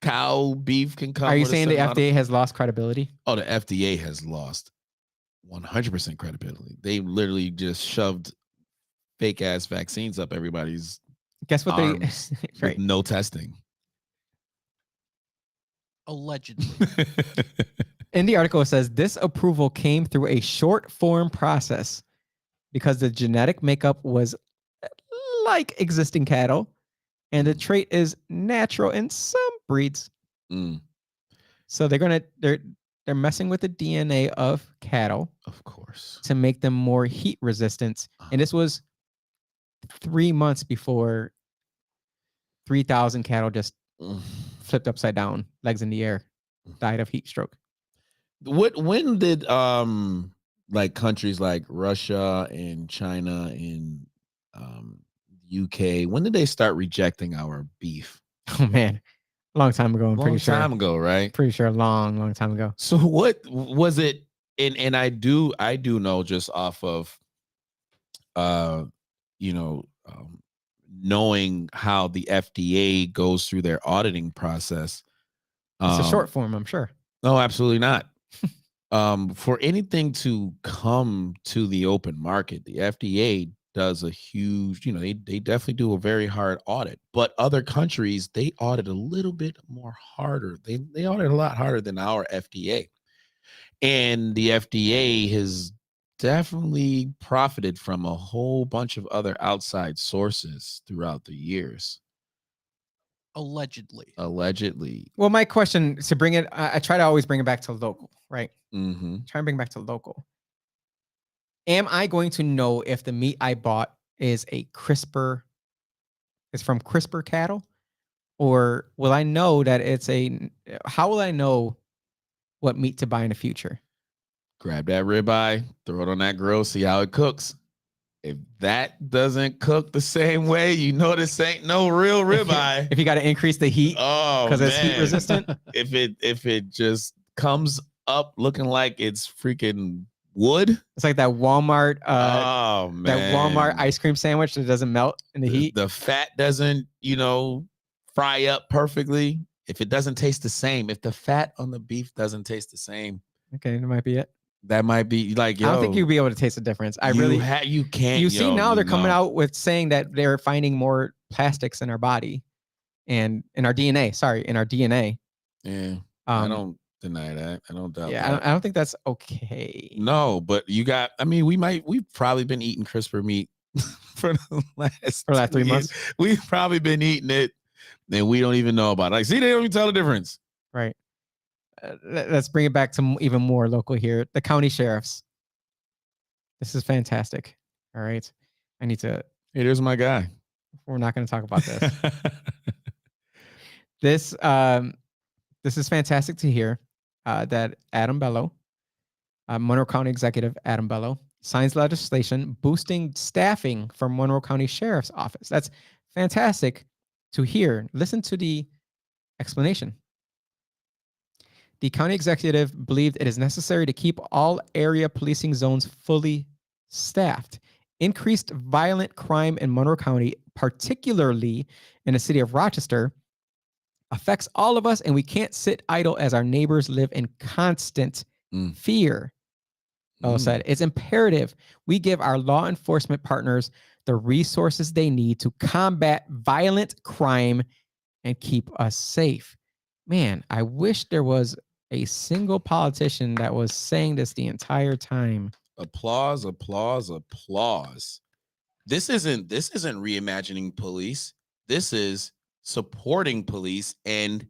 Cow beef can come Are you with saying a the certain amount FDA of... has lost credibility? Oh, the FDA has lost 100% credibility. They literally just shoved fake ass vaccines up everybody's Guess what arms they with right. no testing. Allegedly. In the article, it says this approval came through a short form process because the genetic makeup was like existing cattle, and the trait is natural in some breeds. Mm, So they're messing with the DNA of cattle of course. to make them more heat resistant. And this was 3 months before 3,000 cattle just Mm. flipped upside down, legs in the air, died of heat stroke. When did like countries like Russia and China and UK, when did they start rejecting our beef? Oh man, a long time ago. I'm Long pretty sure. time ago, right? Pretty sure, long time ago. So what was it? And I do know just off of you know knowing how the FDA goes through their auditing process. It's a short form, I'm sure. No, absolutely not. For anything to come to the open market, the FDA does a huge, they definitely do a very hard audit. But other countries, they audit a little bit more harder. They audit a lot harder than our FDA. And the FDA has definitely profited from a whole bunch of other outside sources throughout the years. Allegedly. Allegedly. Well, my question to bring it, I try to always bring it back to local, right? Mm-hmm. Try and bring it back to local. Am I going to know if the meat I bought is from CRISPR cattle? Or will I know that how will I know what meat to buy in the future? Grab that ribeye, throw it on that grill, see how it cooks. If that doesn't cook the same way, you know this ain't no real ribeye. If you got to increase the heat Oh, because it's heat resistant. if it just comes up looking like it's freaking wood. It's like that Walmart Oh man, that Walmart ice cream sandwich that doesn't melt in the heat. The fat doesn't, fry up perfectly. If it doesn't taste the same, if the fat on the beef doesn't taste the same, Okay, that might be it. that might be like, I don't think you'll be able to taste the difference. you can't. You see now they're coming out with saying that they're finding more plastics in our body and in our DNA. Sorry, in our DNA. Yeah, I don't deny that. I don't doubt that. I don't think that's okay. No, but we've probably been eating CRISPR meat for the last 3 months. We've probably been eating it and we don't even know about it. Like, see, they don't even tell the difference. Right. Let's bring it back to even more local here. The county sheriffs. This is fantastic. All right. Hey, there's my guy. We're not going to talk about this. This is fantastic to hear that Adam Bello, Monroe County Executive Adam Bello, signs legislation boosting staffing for Monroe County Sheriff's Office. That's fantastic to hear. Listen to the explanation. The county executive believed it is necessary to keep all area policing zones fully staffed. Increased violent crime in Monroe County, particularly in the city of Rochester, affects all of us, and we can't sit idle as our neighbors live in constant fear. Bello said, it's imperative we give our law enforcement partners the resources they need to combat violent crime and keep us safe. Man, I wish there was a single politician that was saying this the entire time. Applause, applause, applause. This isn't reimagining police. This is supporting police and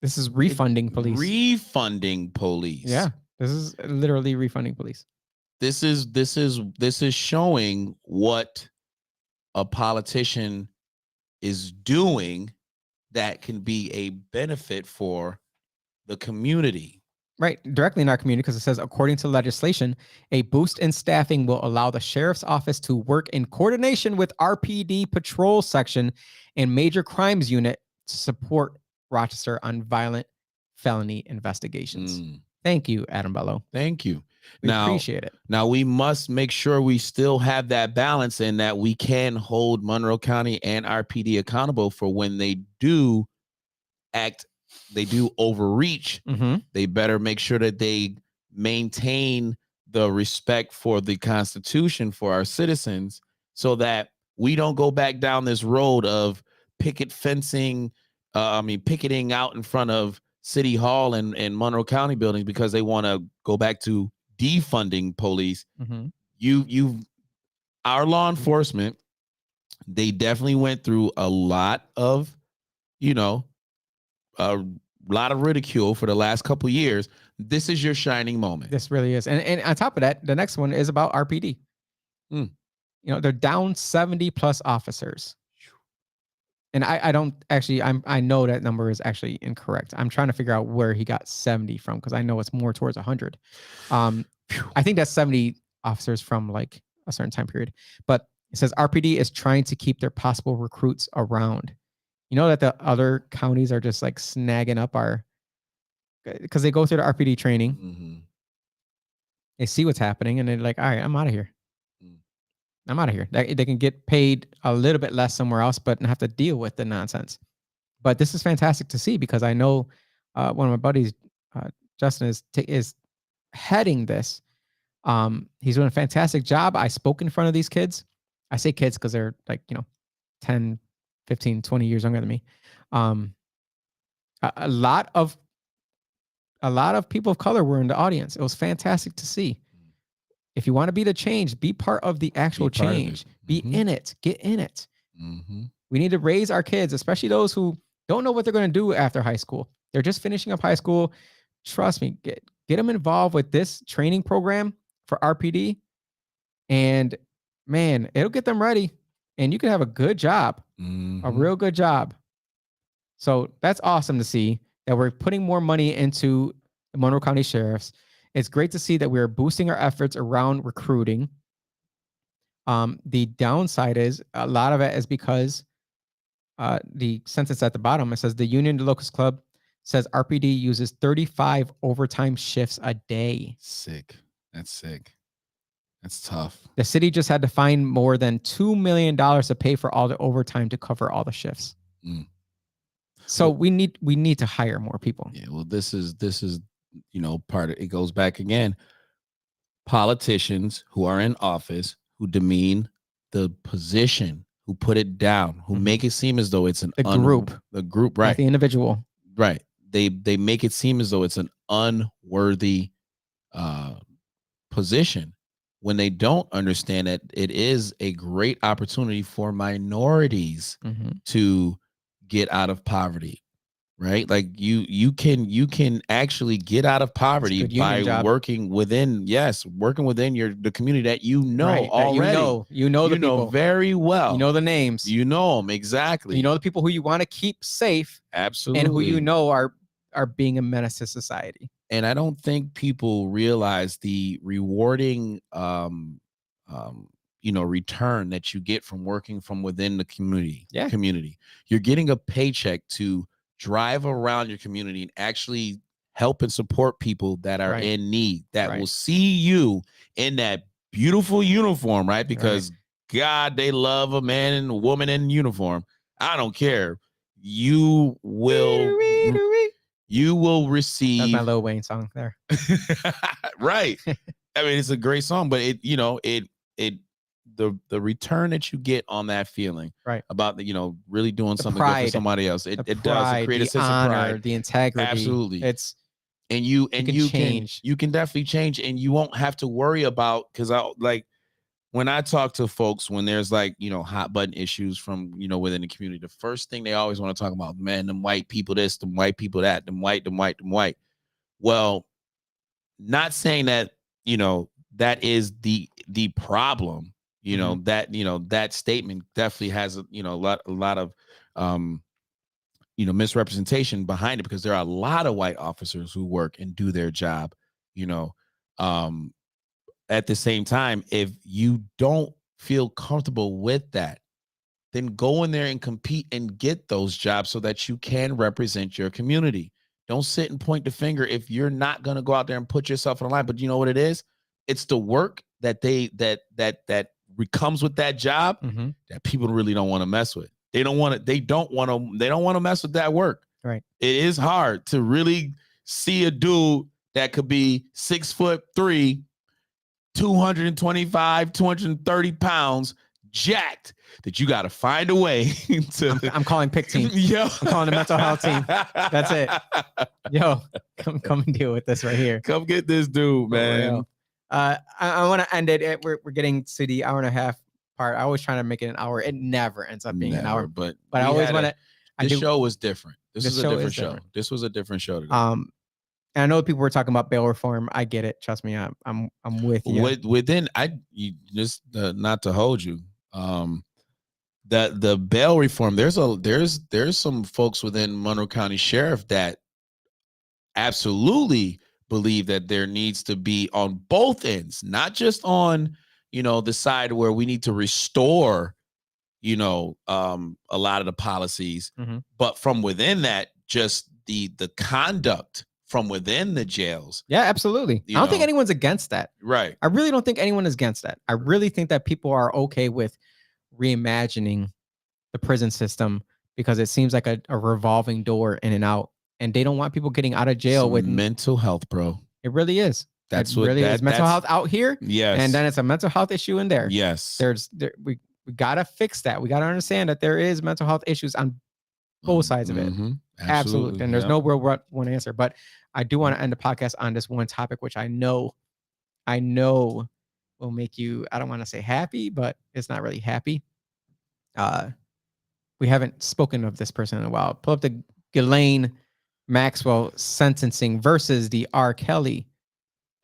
this is refunding police. Refunding police. Yeah, this is literally refunding police. This is showing what a politician is doing that can be a benefit for the community. right, directly in our community, because it says, according to legislation, a boost in staffing will allow the sheriff's office to work in coordination with RPD patrol section and major crimes unit to support Rochester on violent felony investigations. Mm. Thank you, Adam Bello. Thank you. We appreciate it. Now we must make sure we still have that balance and that we can hold Monroe County and RPD accountable for when they do overreach. Mm-hmm. They better make sure that they maintain the respect for the Constitution for our citizens so that we don't go back down this road of picketing out in front of City Hall and Monroe County buildings because they want to go back to defunding police. Mm-hmm. Our law enforcement, they definitely went through a lot of, a lot of ridicule for the last couple of years. This is your shining moment. This really is. And on top of that, the next one is about RPD. They're down 70 plus officers. And I don't actually, I know that number is actually incorrect. I'm trying to figure out where he got 70 from, because I know it's more towards 100. I think that's 70 officers from like a certain time period. But it says RPD is trying to keep their possible recruits around. You know that the other counties are just like snagging up because they go through the RPD training. Mm-hmm. They see what's happening and they're like, all right, I'm out of here. Mm. I'm out of here. They can get paid a little bit less somewhere else, but not have to deal with the nonsense. But this is fantastic to see, because I know one of my buddies, Justin, is heading this. He's doing a fantastic job. I spoke in front of these kids. I say kids because they're like, 10, 15, 20 years younger than me. A lot of people of color were in the audience. It was fantastic to see. If you want to be the change, be part of the actual change. Be in it. Get in it. Mm-hmm. We need to raise our kids, especially those who don't know what they're going to do after high school. They're just finishing up high school. Trust me, get them involved with this training program for RPD. And man, it'll get them ready. And you can have a good job, a real good job. So that's awesome to see that we're putting more money into the Monroe County Sheriffs. It's great to see that we're boosting our efforts around recruiting. The downside is a lot of it is because the sentence at the bottom, it says the Union Locust Club says RPD uses 35 overtime shifts a day. Sick. That's sick. That's tough. The city just had to find more than $2 million to pay for all the overtime to cover all the shifts. So we need to hire more people. Yeah, well, this is part of it. Goes back again. Politicians who are in office, who demean the position, who put it down, who make it seem as though it's the group, right? Not the individual, right? They make it seem as though it's an unworthy position, when they don't understand that it is a great opportunity for minorities to get out of poverty. Right? Like you can actually get out of poverty by working within the community that right, already. You know the people very well. You know the names. You know them exactly. You know the people who you want to keep safe. Absolutely. And who you know are being a menace to society. And I don't think people realize the rewarding return that you get from working from within the community. Yeah. You're getting a paycheck to drive around your community and actually help and support people that are in need, that will see you in that beautiful uniform, right? Because God, they love a man and a woman in uniform. I don't care. You will receive. That's my Lil Wayne song there. Right. I mean, it's a great song, but the return that you get on that feeling, about really doing something good for somebody else, it does create a sense of pride, the integrity. Absolutely. And you can definitely change, and you won't have to worry about, because when I talk to folks, when there's hot button issues from within the community, the first thing they always want to talk about, man, them white people this, them white people that, them white. Well, not saying that that is the problem. That statement definitely has a lot of misrepresentation behind it, because there are a lot of white officers who work and do their job. At the same time, if you don't feel comfortable with that, then go in there and compete and get those jobs so that you can represent your community. Don't sit and point the finger if you're not going to go out there and put yourself on the line. But you know what it is? It's the work that comes with that job that people really don't want to mess with. They don't want to mess with that work. Right. It is hard to really see a dude that could be 6'3", 225, 230 pounds, jacked, that you got to find a way to. I'm calling pick team. Yo. I'm calling the mental health team. That's it. Yo, come and deal with this right here. Come get this dude, man. I want to end it. We're getting to the hour and a half part. I always try to make it an hour. It never ends up being an hour. But I always want to. This show was different. This is a different show. Different. This was a different show today. And I know people were talking about bail reform. I get it. Trust me, I'm with you. Within, not to hold you. The bail reform. There's some folks within Monroe County Sheriff that absolutely believe that there needs to be on both ends, not just on the side where we need to restore a lot of the policies, but from within that, just the conduct from within the jails. Yeah, absolutely. I don't think anyone's against that. Right. I really don't think anyone is against that. I really think that people are okay with reimagining the prison system, because it seems like a revolving door in and out, and they don't want people getting out of jail with mental health, bro. It really is. That's it really is mental health out here. Yes. And then it's a mental health issue in there. Yes. We gotta fix that. We gotta understand that there is mental health issues on both sides of it. Absolutely. And there's no real one answer. But I do want to end the podcast on this one topic, which I know will make you, I don't want to say happy, but it's not really happy. We haven't spoken of this person in a while. Pull up the Ghislaine Maxwell sentencing versus the R. Kelly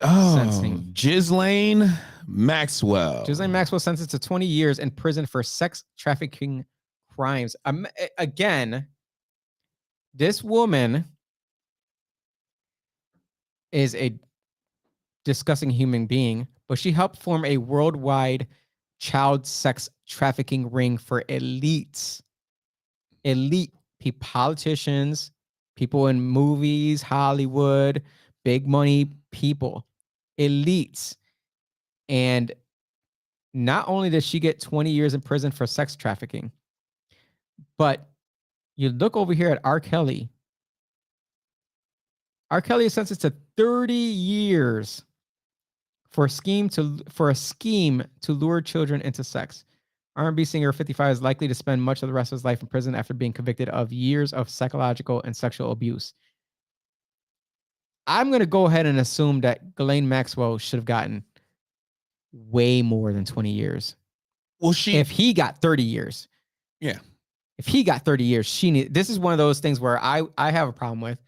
sentencing. Ghislaine Maxwell. Ghislaine Maxwell sentenced to 20 years in prison for sex trafficking crimes. Again, this woman is a disgusting human being, but she helped form a worldwide child sex trafficking ring for elite politicians, people in movies, Hollywood, big money people, elites. And not only does she get 20 years in prison for sex trafficking, but you look over here at R. Kelly. R. Kelly is sentenced to 30 years for a scheme to lure children into sex. R&B singer 55 is likely to spend much of the rest of his life in prison after being convicted of years of psychological and sexual abuse. I'm going to go ahead and assume that Ghislaine Maxwell should have gotten way more than 20 years. Well, if he got 30 years. Yeah. If he got 30 years, this is one of those things where I have a problem with.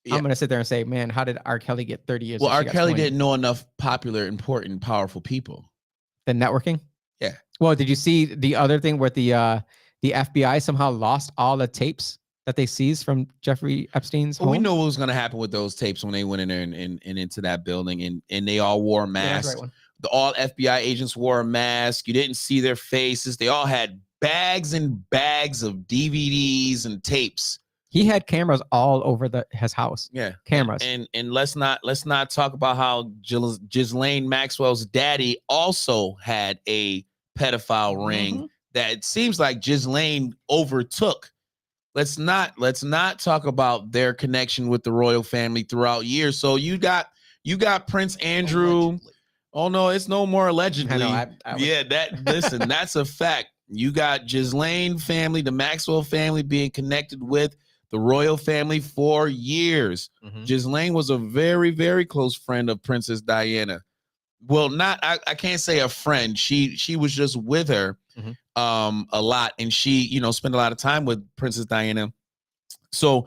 Yeah. I'm going to sit there and say, man, how did R. Kelly get 30 years? Well, R. Kelly didn't know enough popular, important, powerful people. The networking? Yeah. Well, did you see the other thing where the FBI somehow lost all the tapes that they seized from Jeffrey Epstein's home? We know what was going to happen with those tapes when they went in there and into that building, and they all wore masks. Yeah, all FBI agents wore a mask. You didn't see their faces. They all had bags and bags of DVDs and tapes. He had cameras all over his house. Yeah, cameras. And let's not talk about how Ghislaine Maxwell's daddy also had a pedophile ring that it seems like Ghislaine overtook. Let's not talk about their connection with the royal family throughout years. So you got Prince Andrew. Allegedly. Oh no, it's no more allegedly. Listen, that's a fact. You got Ghislaine family, the Maxwell family being connected with the royal family for years. Ghislaine was a very, very close friend of Princess Diana. Well, I can't say a friend. She was just with her a lot, and she, spent a lot of time with Princess Diana. So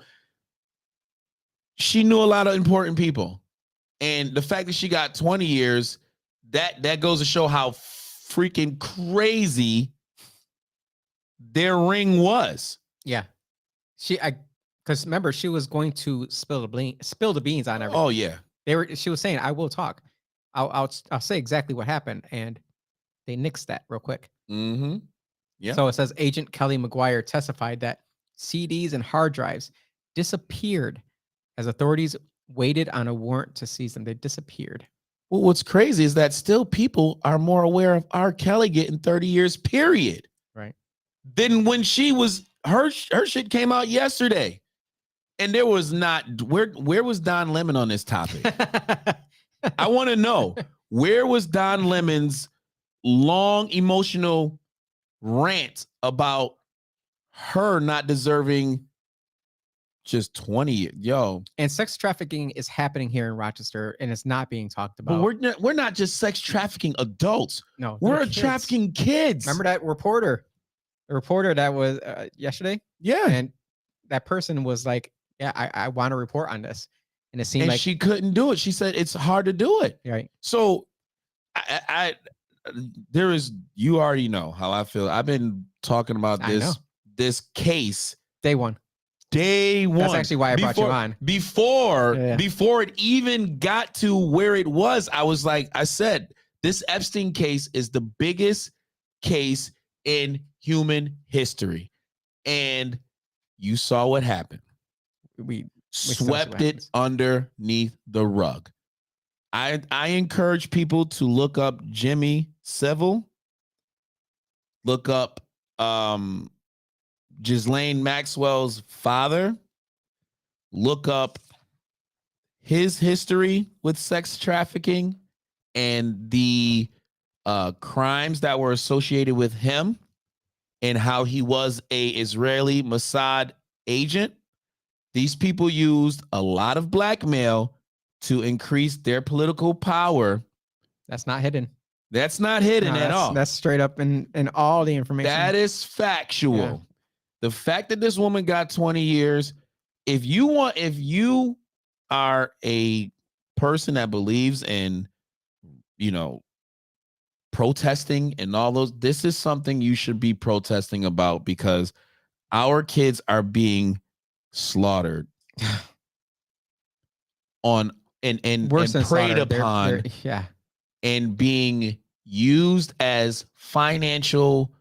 she knew a lot of important people. And the fact that she got 20 years, that goes to show how freaking crazy their ring was. Yeah. Because remember, she was going to spill the beans on everything. Oh yeah. She was saying, "I will talk. I'll say exactly what happened," and they nixed that real quick. Mm-hmm. Yeah. So it says Agent Kelly McGuire testified that CDs and hard drives disappeared as authorities waited on a warrant to seize them. They disappeared. Well, what's crazy is that still people are more aware of R. Kelly getting 30 years, period, Right. than when her shit came out yesterday. And there was not where was Don Lemon on this topic? I want to know, where was Don Lemon's long emotional rant about her not deserving just 20 years? Yo. And sex trafficking is happening here in Rochester, and it's not being talked about. But we're not just sex trafficking adults. No, We're kids. trafficking kids. Remember that reporter? The reporter that was yesterday? Yeah. And that person was like, yeah, I want to report on this. And it seemed And like she couldn't do it. She said it's hard to do it. right. So there is, you already know how I feel. I've been talking about this case Day one. That's actually why I brought you on. Before it even got to where it was, I said, this Epstein case is the biggest case in human history. And you saw what happened. We swept it underneath the rug. I encourage people to look up Jimmy Savile, look up Ghislaine Maxwell's father, look up his history with sex trafficking and the crimes that were associated with him and how he was a Israeli Mossad agent. These people used a lot of blackmail to increase their political power. That's not hidden. That's not hidden at all. That's straight up in all the information. That is factual. Yeah. The fact that this woman got 20 years, if you are a person that believes in, protesting and all those, this is something you should be protesting about, because our kids are being slaughtered and preyed upon and being used as financial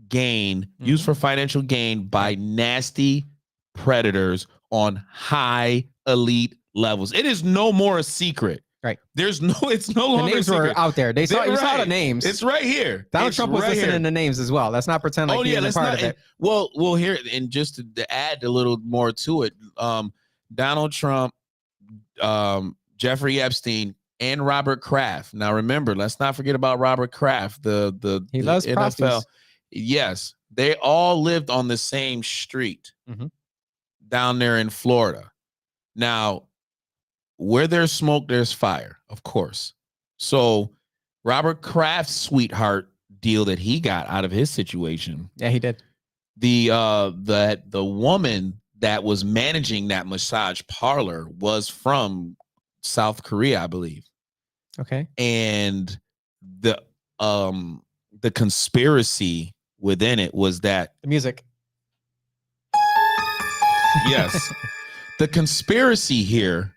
gain, used for financial gain by nasty predators on high elite levels. It is no more a secret. Right. It's no longer the names a secret. were out there. You saw the names. It's right here. Donald Trump was listening in the names as well. Let's not pretend like he was part of it. Well, here, and just to add a little more to it, Donald Trump, Jeffrey Epstein, and Robert Kraft. Now, remember, let's not forget about Robert Kraft, the loves NFL. prostitutes. Yes, they all lived on the same street down there in Florida. Now, where there's smoke, there's fire, of course. So Robert Kraft's sweetheart deal that he got out of his situation. Yeah, he did. The woman that was managing that massage parlor was from South Korea, I believe. Okay. And the conspiracy within it was that the music. Yes. The conspiracy here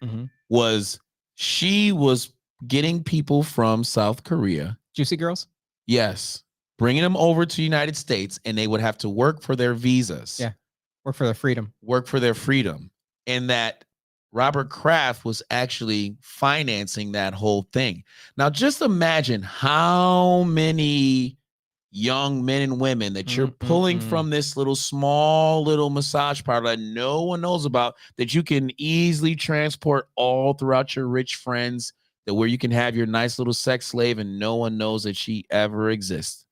was she was getting people from South Korea. Juicy girls? Yes. Bringing them over to the United States, and they would have to work for their visas. Yeah. Work for their freedom. Work for their freedom. And that Robert Kraft was actually financing that whole thing. Now, just imagine how many young men and women that you're pulling from this small little massage parlor that no one knows about, that you can easily transport all throughout your rich friends, that where you can have your nice little sex slave and no one knows that she ever exists.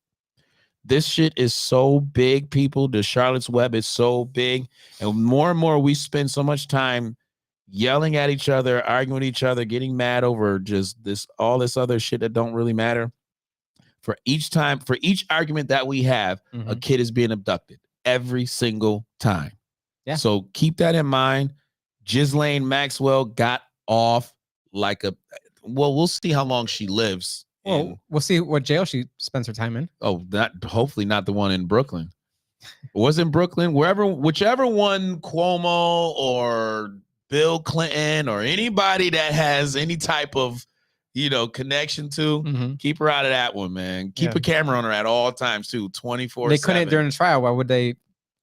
This shit is so big, people. The Charlotte's Web is so big. And more we spend so much time yelling at each other, arguing with each other, getting mad over just all this other shit that don't really matter. For each argument that we have, a kid is being abducted every single time. Yeah. So keep that in mind. Ghislaine Maxwell got off we'll see how long she lives. Well, we'll see what jail she spends her time in. Oh, hopefully not the one in Brooklyn. wasn't Brooklyn, whichever one, Cuomo or Bill Clinton or anybody that has any type of, connection to, keep her out of that one, man. Keep a camera on her at all times too, 24/7. They couldn't during the trial. Why would they?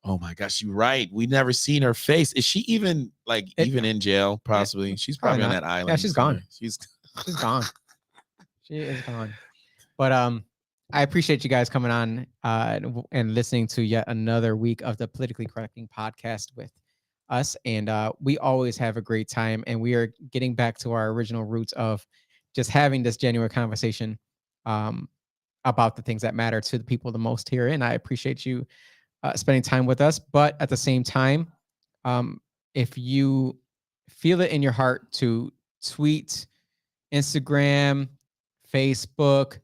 Oh my gosh, you're right. We never seen her face. Is she even even in jail? Possibly. She's probably on that island. Yeah, she's gone. She's gone. She is gone. But I appreciate you guys coming on and listening to yet another week of the Politically Correcting podcast with us. And we always have a great time. And we are getting back to our original roots of just having this genuine conversation about the things that matter to the people the most here. And I appreciate you spending time with us. But at the same time, if you feel it in your heart to tweet, Instagram, Facebook,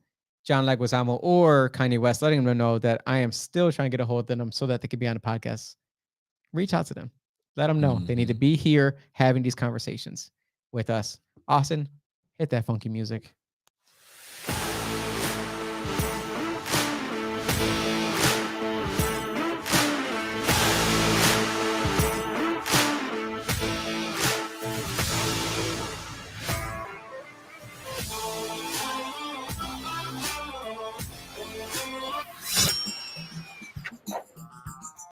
John Leguizamo or Kanye West, letting them know that I am still trying to get a hold of them so that they can be on the podcast. Reach out to them. Let them know they need to be here having these conversations with us. Austin, hit that funky music.